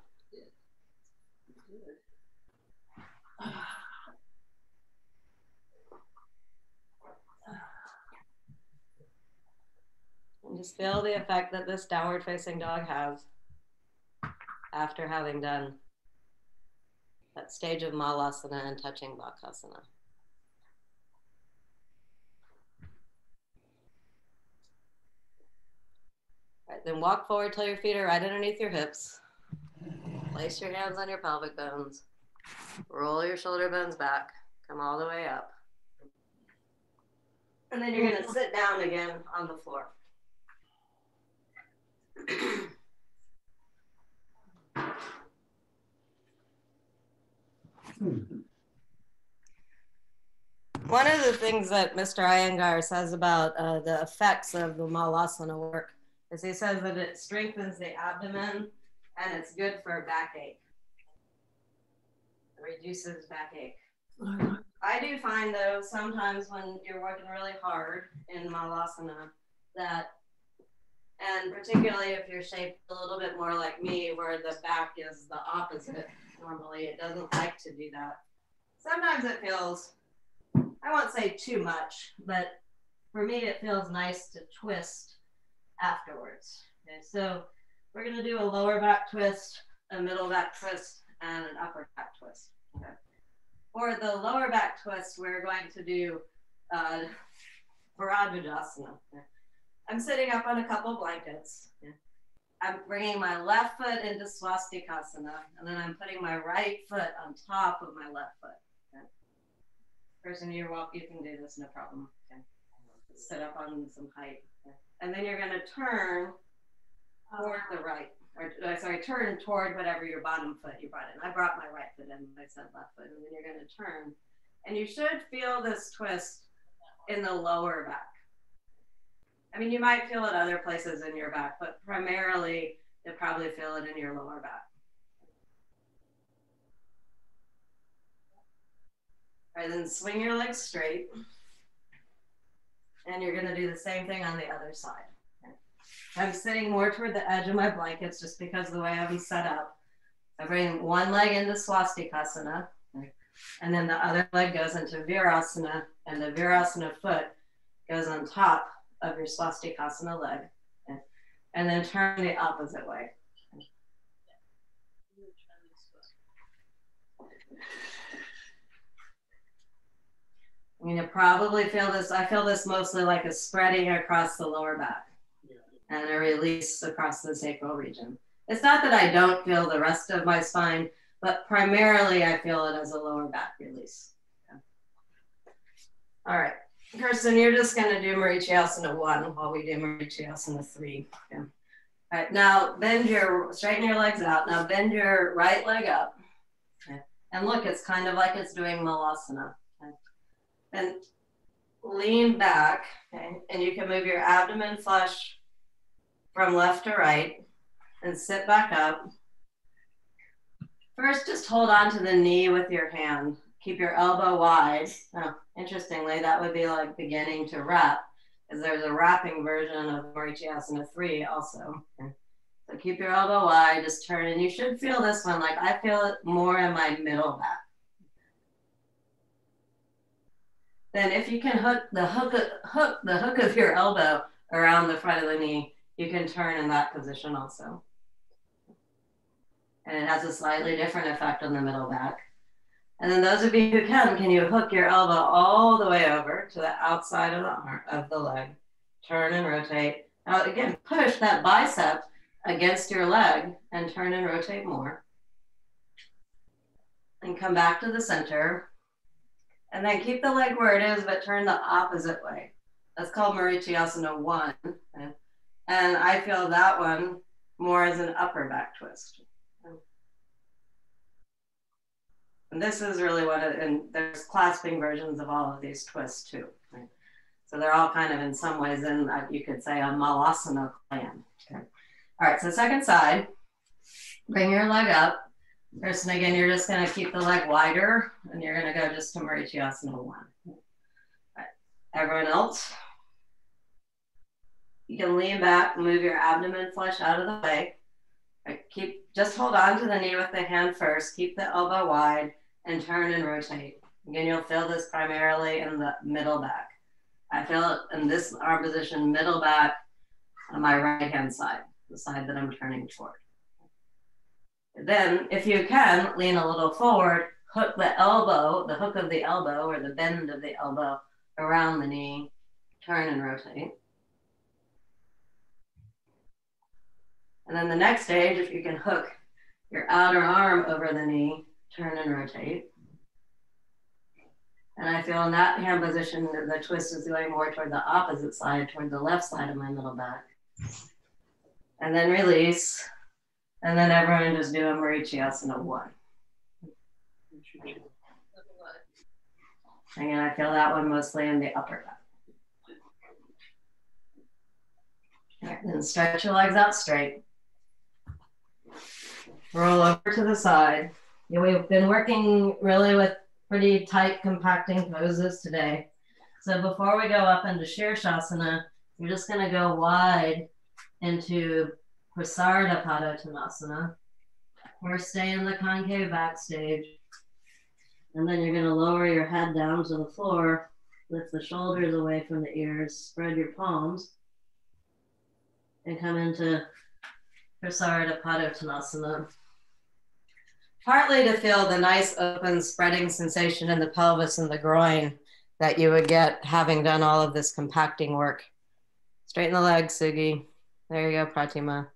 S2: And just feel the effect that this downward facing dog has after having done that stage of Malasana and touching Bakasana. All right, then walk forward till your feet are right underneath your hips. Place your hands on your pelvic bones. Roll your shoulder bones back. Come all the way up. And then you're going to sit down again on the floor. One of the things that Mr. Iyengar says about the effects of the Malasana work is he says that it strengthens the abdomen and it's good for backache. It reduces backache. I do find though sometimes when you're working really hard in Malasana that, and particularly if you're shaped a little bit more like me where the back is the opposite, normally it doesn't like to do that. Sometimes it feels, I won't say too much, but for me it feels nice to twist afterwards. Okay, so we're going to do a lower back twist, a middle back twist, and an upper back twist. Okay. For the lower back twist, we're going to do Vajrasana. Okay. I'm sitting up on a couple blankets. Okay. I'm bringing my left foot into Swastikasana, and then I'm putting my right foot on top of my left foot. Okay. Person you can do this, no problem. Okay. Sit up on some height. Okay. And then you're going to turn toward the right. Or, sorry, turn toward whatever your bottom foot you brought in. I brought my right foot in, I said left foot, and then you're going to turn. And you should feel this twist in the lower back. I mean, you might feel it other places in your back, but primarily you'll probably feel it in your lower back. All right, then swing your legs straight. And you're going to do the same thing on the other side. Okay. I'm sitting more toward the edge of my blankets just because of the way I'm set up. So bring one leg into Swastikasana, and then the other leg goes into Virasana, and the Virasana foot goes on top of your Swastikasana leg. Okay. And then turn the opposite way. You probably feel this. I feel this mostly like a spreading across the lower back and a release across the sacral region. It's not that I don't feel the rest of my spine, but primarily I feel it as a lower back release. Okay. All right, Kirsten, you're just going to do Marichyasana 1 while we do Marichyasana 3. Okay. All right, now straighten your legs out. Now bend your right leg up. Okay. And look, it's kind of like it's doing Malasana. Okay. And lean back, okay? And you can move your abdomen flush from left to right and sit back up. First, just hold on to the knee with your hand. Keep your elbow wide. Oh, interestingly, that would be like beginning to wrap, because there's a wrapping version of Marichyasana 3 also. Okay. So keep your elbow wide, just turn, and you should feel this one, like I feel it more in my middle back. Then if you can hook the hook of your elbow around the front of the knee, you can turn in that position also. And it has a slightly different effect on the middle back. And then those of you who can you hook your elbow all the way over to the outside of the arm, of the leg, turn and rotate. Now again, push that bicep against your leg and turn and rotate more. And come back to the center. And then keep the leg where it is, but turn the opposite way. That's called Marichyasana 1. And I feel that one more as an upper back twist. And this is really and there's clasping versions of all of these twists too. Right? So they're all kind of in some ways in, you could say, a Malasana plan. Okay. All right, so second side, bring your leg up. First, and again, you're just going to keep the leg wider, and you're going to go just to Marichyasana 1. All right. Everyone else, you can lean back, move your abdomen flush out of the way. Right. Just hold on to the knee with the hand first. Keep the elbow wide and turn and rotate. Again, you'll feel this primarily in the middle back. I feel it in this arm position, middle back on my right hand side, the side that I'm turning toward. Then, if you can, lean a little forward, hook the elbow, the hook of the elbow or the bend of the elbow around the knee, turn and rotate. And then the next stage, if you can hook your outer arm over the knee, turn and rotate. And I feel in that hand position, the twist is going more toward the opposite side, toward the left side of my middle back. And then release. And then everyone just do a Marichyasana 1. Again, I feel that one mostly in the upper back. All right, then stretch your legs out straight. Roll over to the side. We've been working really with pretty tight compacting poses today. So before we go up into Shirshasana, you're just going to go wide into Prasarada Padmasana, or stay in the concave back stage. And then you're going to lower your head down to the floor, lift the shoulders away from the ears, spread your palms, and come into Prasarada Padmasana. Partly to feel the nice open spreading sensation in the pelvis and the groin that you would get having done all of this compacting work. Straighten the legs, Sugi. There you go, Pratima.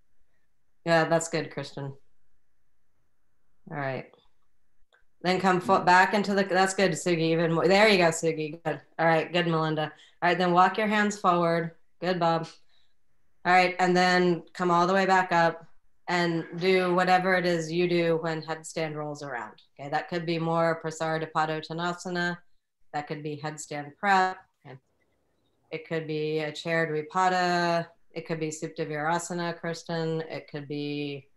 S2: Yeah, that's good, Kristen. All right. Then come back into that's good, Sugi, even more. There you go, Sugi, good. All right, good, Melinda. All right, then walk your hands forward. Good, Bob. All right, and then come all the way back up and do whatever it is you do when headstand rolls around. Okay, that could be more Prasarada Padmasana. That could be headstand prep. Okay. It could be a chair Dvipada. It could be Supta Virasana, Kristen. It could be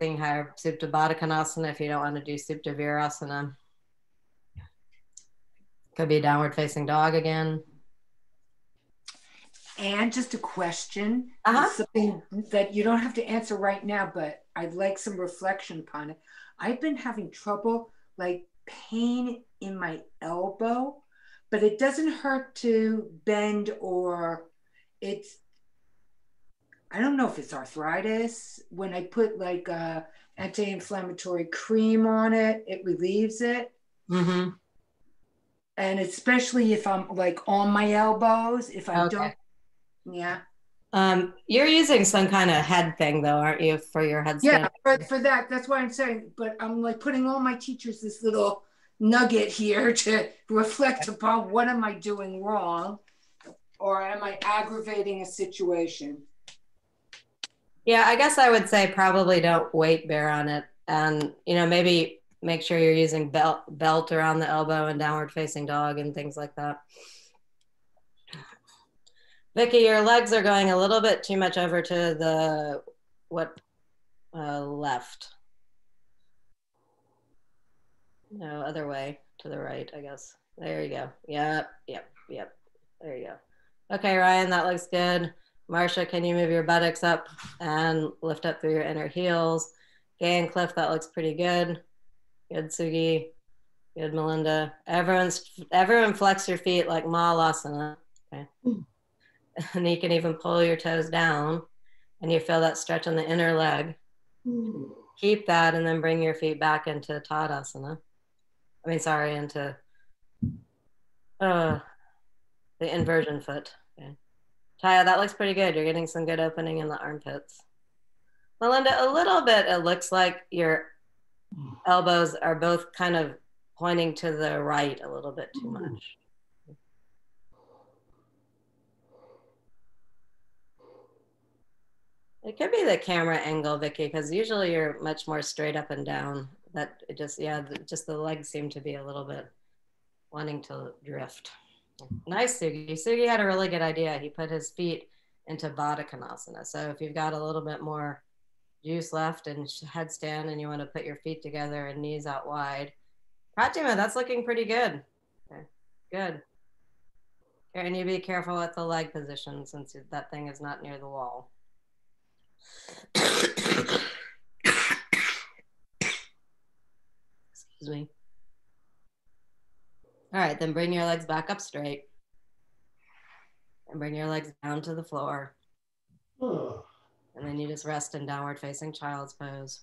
S2: Singhai Supta Baddha Konasana if you don't want to do Supta Virasana. Could be downward facing dog again.
S5: And just a question,
S2: Uh-huh.
S5: something that you don't have to answer right now, but I'd like some reflection upon it. I've been having trouble, like pain in my elbow, but it doesn't hurt to bend, or it's, I don't know if it's arthritis. When I put like a anti-inflammatory cream on it, it relieves it.
S2: Mm-hmm.
S5: And especially if I'm like on my elbows, if I
S2: Okay.
S5: don't, yeah.
S2: You're using some kind of head thing though, aren't you, for your
S5: Yeah,
S2: headstand?
S5: for that, that's why I'm saying, but I'm like putting all my teachers this little nugget here to reflect upon what am I doing wrong, or am I aggravating a situation?
S2: Yeah, I guess I would say probably don't weight bear on it, and maybe make sure you're using belt around the elbow and downward facing dog and things like that. Vicky, your legs are going a little bit too much over to the left. No, other way, to the right, I guess. There you go. Yep. There you go. Okay, Ryan, that looks good. Marsha, can you move your buttocks up and lift up through your inner heels? Gay and Cliff, that looks pretty good. Good, Sugi. Good, Melinda. Everyone flex your feet like Malasana. Okay. And you can even pull your toes down and you feel that stretch on the inner leg. Keep that and then bring your feet back into Tadasana. Into the inversion foot. Okay. Taya, that looks pretty good. You're getting some good opening in the armpits. Melinda, a little bit, it looks like your elbows are both kind of pointing to the right a little bit too much. It could be the camera angle, Vicky, because usually you're much more straight up and down. That it just, just the legs seem to be a little bit wanting to drift. Nice, Sugi. Sugi had a really good idea. He put his feet into Baddha Konasana. So if you've got a little bit more juice left and headstand and you want to put your feet together and knees out wide, Pratima, that's looking pretty good. Okay, good. And you be careful with the leg position since that thing is not near the wall. Excuse me. All right, then bring your legs back up straight. And bring your legs down to the floor. And then you just rest in downward facing child's pose.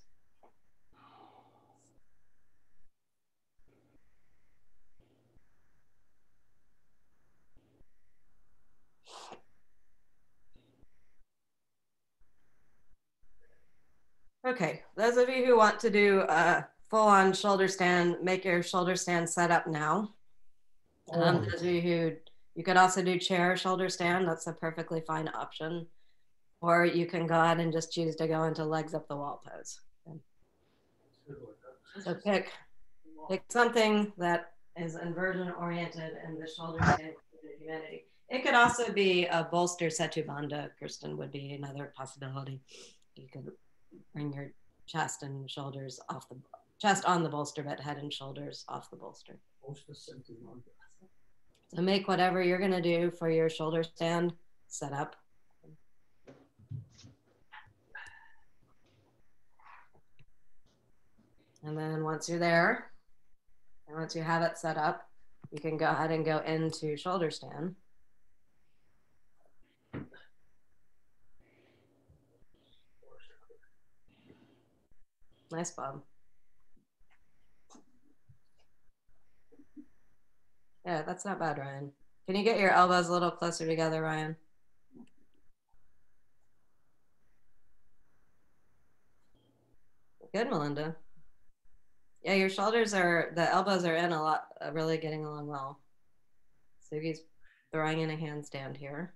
S2: Okay, those of you who want to do a full-on shoulder stand, make your shoulder stand set up now. Those of you who, you could also do chair shoulder stand. That's a perfectly fine option. Or you can go ahead and just choose to go into legs up the wall pose. Okay. So pick something that is inversion oriented and the shoulder stand humanity. It could also be a bolster setu bandha, Kristen, would be another possibility. You could bring your chest and shoulders off the chest on the bolster, but head and shoulders off the bolster. So make whatever you're going to do for your shoulder stand set up. And then once you're there, and once you have it set up, you can go ahead and go into shoulder stand. Nice, Bob. Yeah, that's not bad, Ryan. Can you get your elbows a little closer together, Ryan? Good, Melinda. Yeah, your shoulders are, the elbows are in a lot, really getting along well. Sugi's throwing in a handstand here.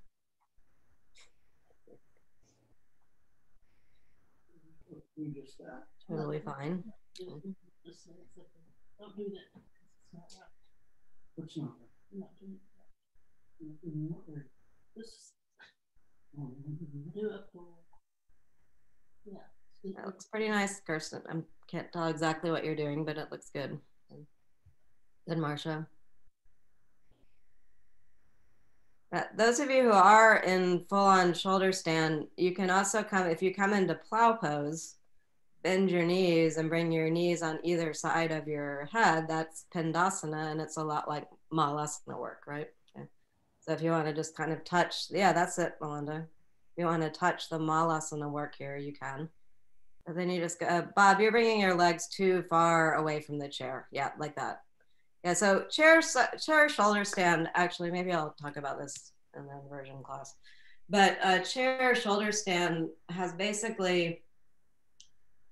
S2: Totally fine.
S6: Don't do that. It's not right. What's not right? I'm not doing that. This do it for, yeah.
S2: That looks pretty nice, Kirsten. I can't tell exactly what you're doing, but it looks good. Good, Marsha. Those of you who are in full-on shoulder stand, you can also come, if you come into plow pose, bend your knees and bring your knees on either side of your head. That's Padmasana, and it's a lot like Malasana work, right? Okay. So if you want to just kind of touch, yeah, that's it, Melinda. If you want to touch the Malasana work here, you can. And then you just go, Bob, you're bringing your legs too far away from the chair. Yeah, like that. Yeah, so chair shoulder stand, actually, maybe I'll talk about this in the inversion class. But chair shoulder stand has basically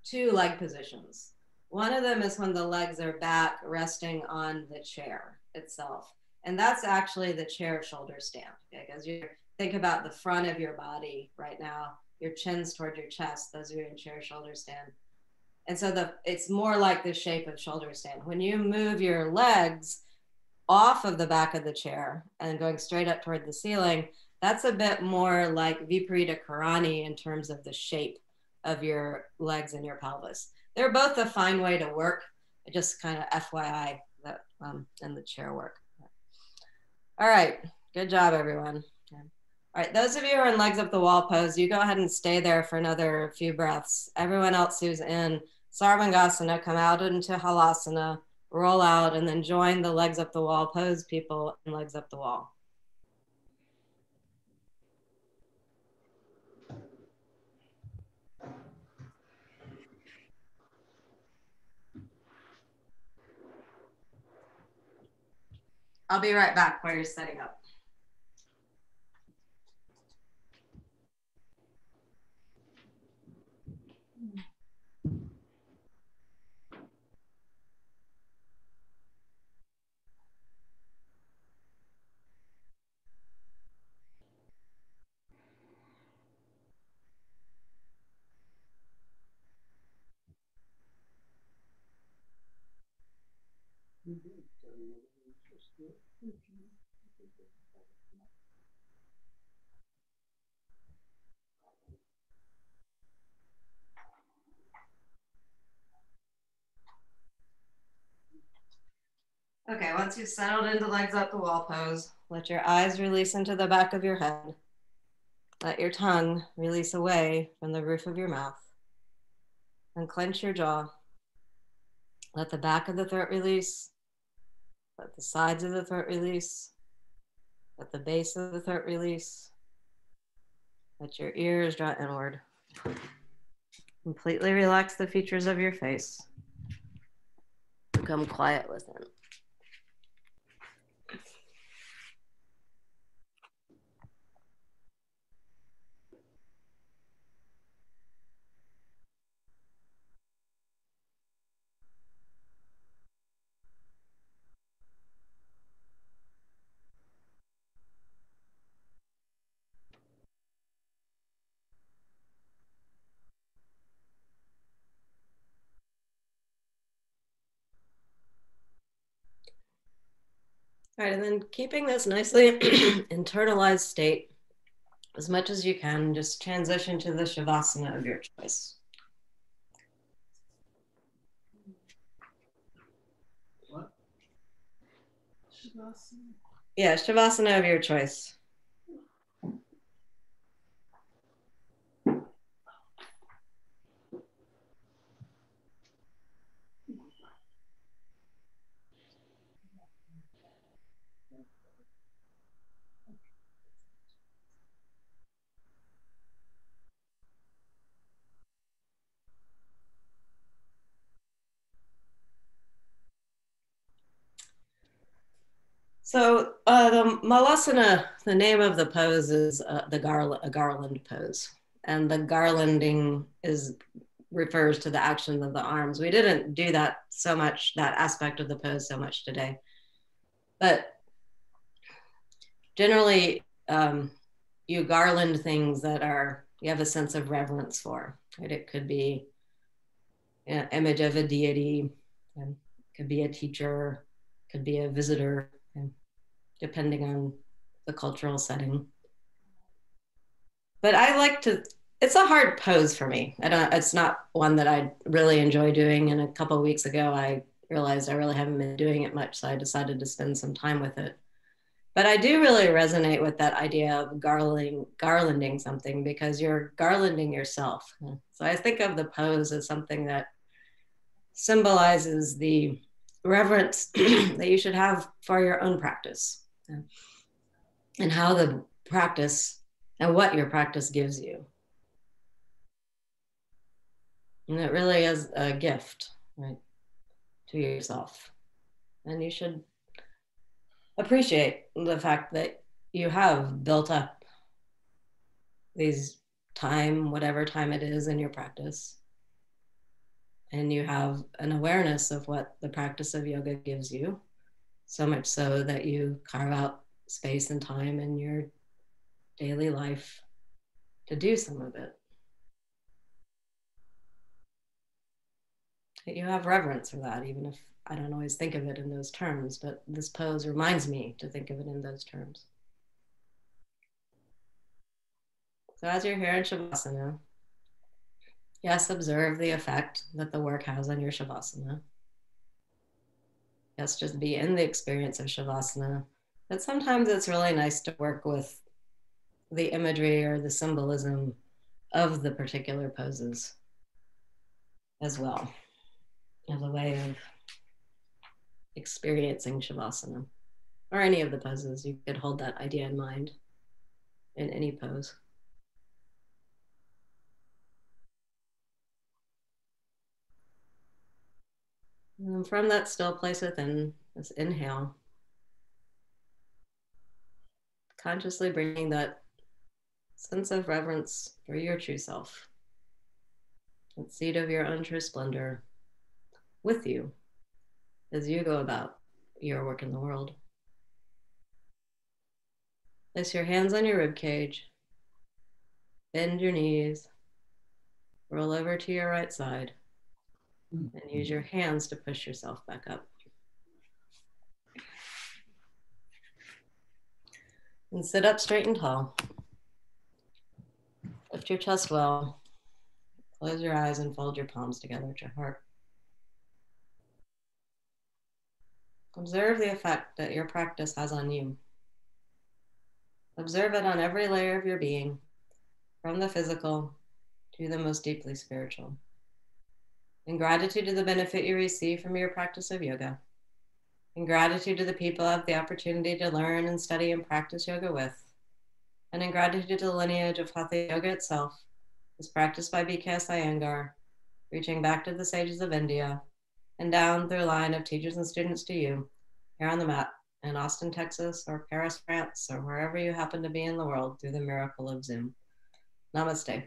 S2: two leg positions. One of them is when the legs are back resting on the chair itself. And that's actually the chair shoulder stand, okay? Because you think about the front of your body right now, your chin's toward your chest, those are in chair shoulder stand. And so it's more like the shape of shoulder stand. When you move your legs off of the back of the chair and going straight up toward the ceiling, that's a bit more like Viparita Karani in terms of the shape of your legs and your pelvis. They're both a fine way to work. Just kind of FYI that in the chair work. All right, good job, everyone. Okay. All right, those of you who are in legs up the wall pose, you go ahead and stay there for another few breaths. Everyone else who's in Sarvangasana, come out into Halasana, roll out, and then join the legs up the wall pose people in legs up the wall. I'll be right back while you're setting up. Okay, once you've settled into legs up the wall pose, let your eyes release into the back of your head. Let your tongue release away from the roof of your mouth. And clench your jaw. Let the back of the throat release. Let the sides of the throat release. Let the base of the throat release. Let your ears draw inward. Completely relax the features of your face. Become quiet within. All right, and then keeping this nicely internalized state, as much as you can, just transition to the Shavasana of your choice.
S6: What? Shavasana?
S2: Yeah, Shavasana of your choice. So the Malasana, the name of the pose is a garland pose. And the garlanding refers to the action of the arms. We didn't do that so much, that aspect of the pose so much today. But generally, you garland things that you have a sense of reverence for. Right? It could be an image of a deity, and could be a teacher, could be a visitor, depending on the cultural setting. But I like to, it's a hard pose for me. It's not one that I really enjoy doing. And a couple of weeks ago, I realized I really haven't been doing it much. So I decided to spend some time with it.
S1: But I do really resonate with that idea of garlanding something, because you're garlanding yourself. So I think of the pose as something that symbolizes the reverence that you should have for your own practice, and how the practice and what your practice gives you. And it really is a gift, right, to yourself. And you should appreciate the fact that you have built up these time, whatever time it is in your practice. And you have an awareness of what the practice of yoga gives you, so much so that you carve out space and time in your daily life to do some of it. You have reverence for that, even if I don't always think of it in those terms, but this pose reminds me to think of it in those terms. So as you're here in Shavasana, yes, observe the effect that the work has on your Shavasana. Yes, just be in the experience of Shavasana. But sometimes it's really nice to work with the imagery or the symbolism of the particular poses as well, as a way of experiencing Shavasana, or any of the poses. You could hold that idea in mind in any pose. And from that still place within, let's inhale, consciously bringing that sense of reverence for your true self, that seed of your own true splendor with you as you go about your work in the world. Place your hands on your rib cage, bend your knees, roll over to your right side, and use your hands to push yourself back up. And sit up straight and tall. Lift your chest well. Close your eyes and fold your palms together at your heart. Observe the effect that your practice has on you. Observe it on every layer of your being, from the physical to the most deeply spiritual. In gratitude to the benefit you receive from your practice of yoga, in gratitude to the people I have the opportunity to learn and study and practice yoga with, and in gratitude to the lineage of Hatha Yoga itself, as practiced by BKS Iyengar, reaching back to the sages of India, and down through a line of teachers and students to you, here on the mat in Austin, Texas, or Paris, France, or wherever you happen to be in the world through the miracle of Zoom. Namaste.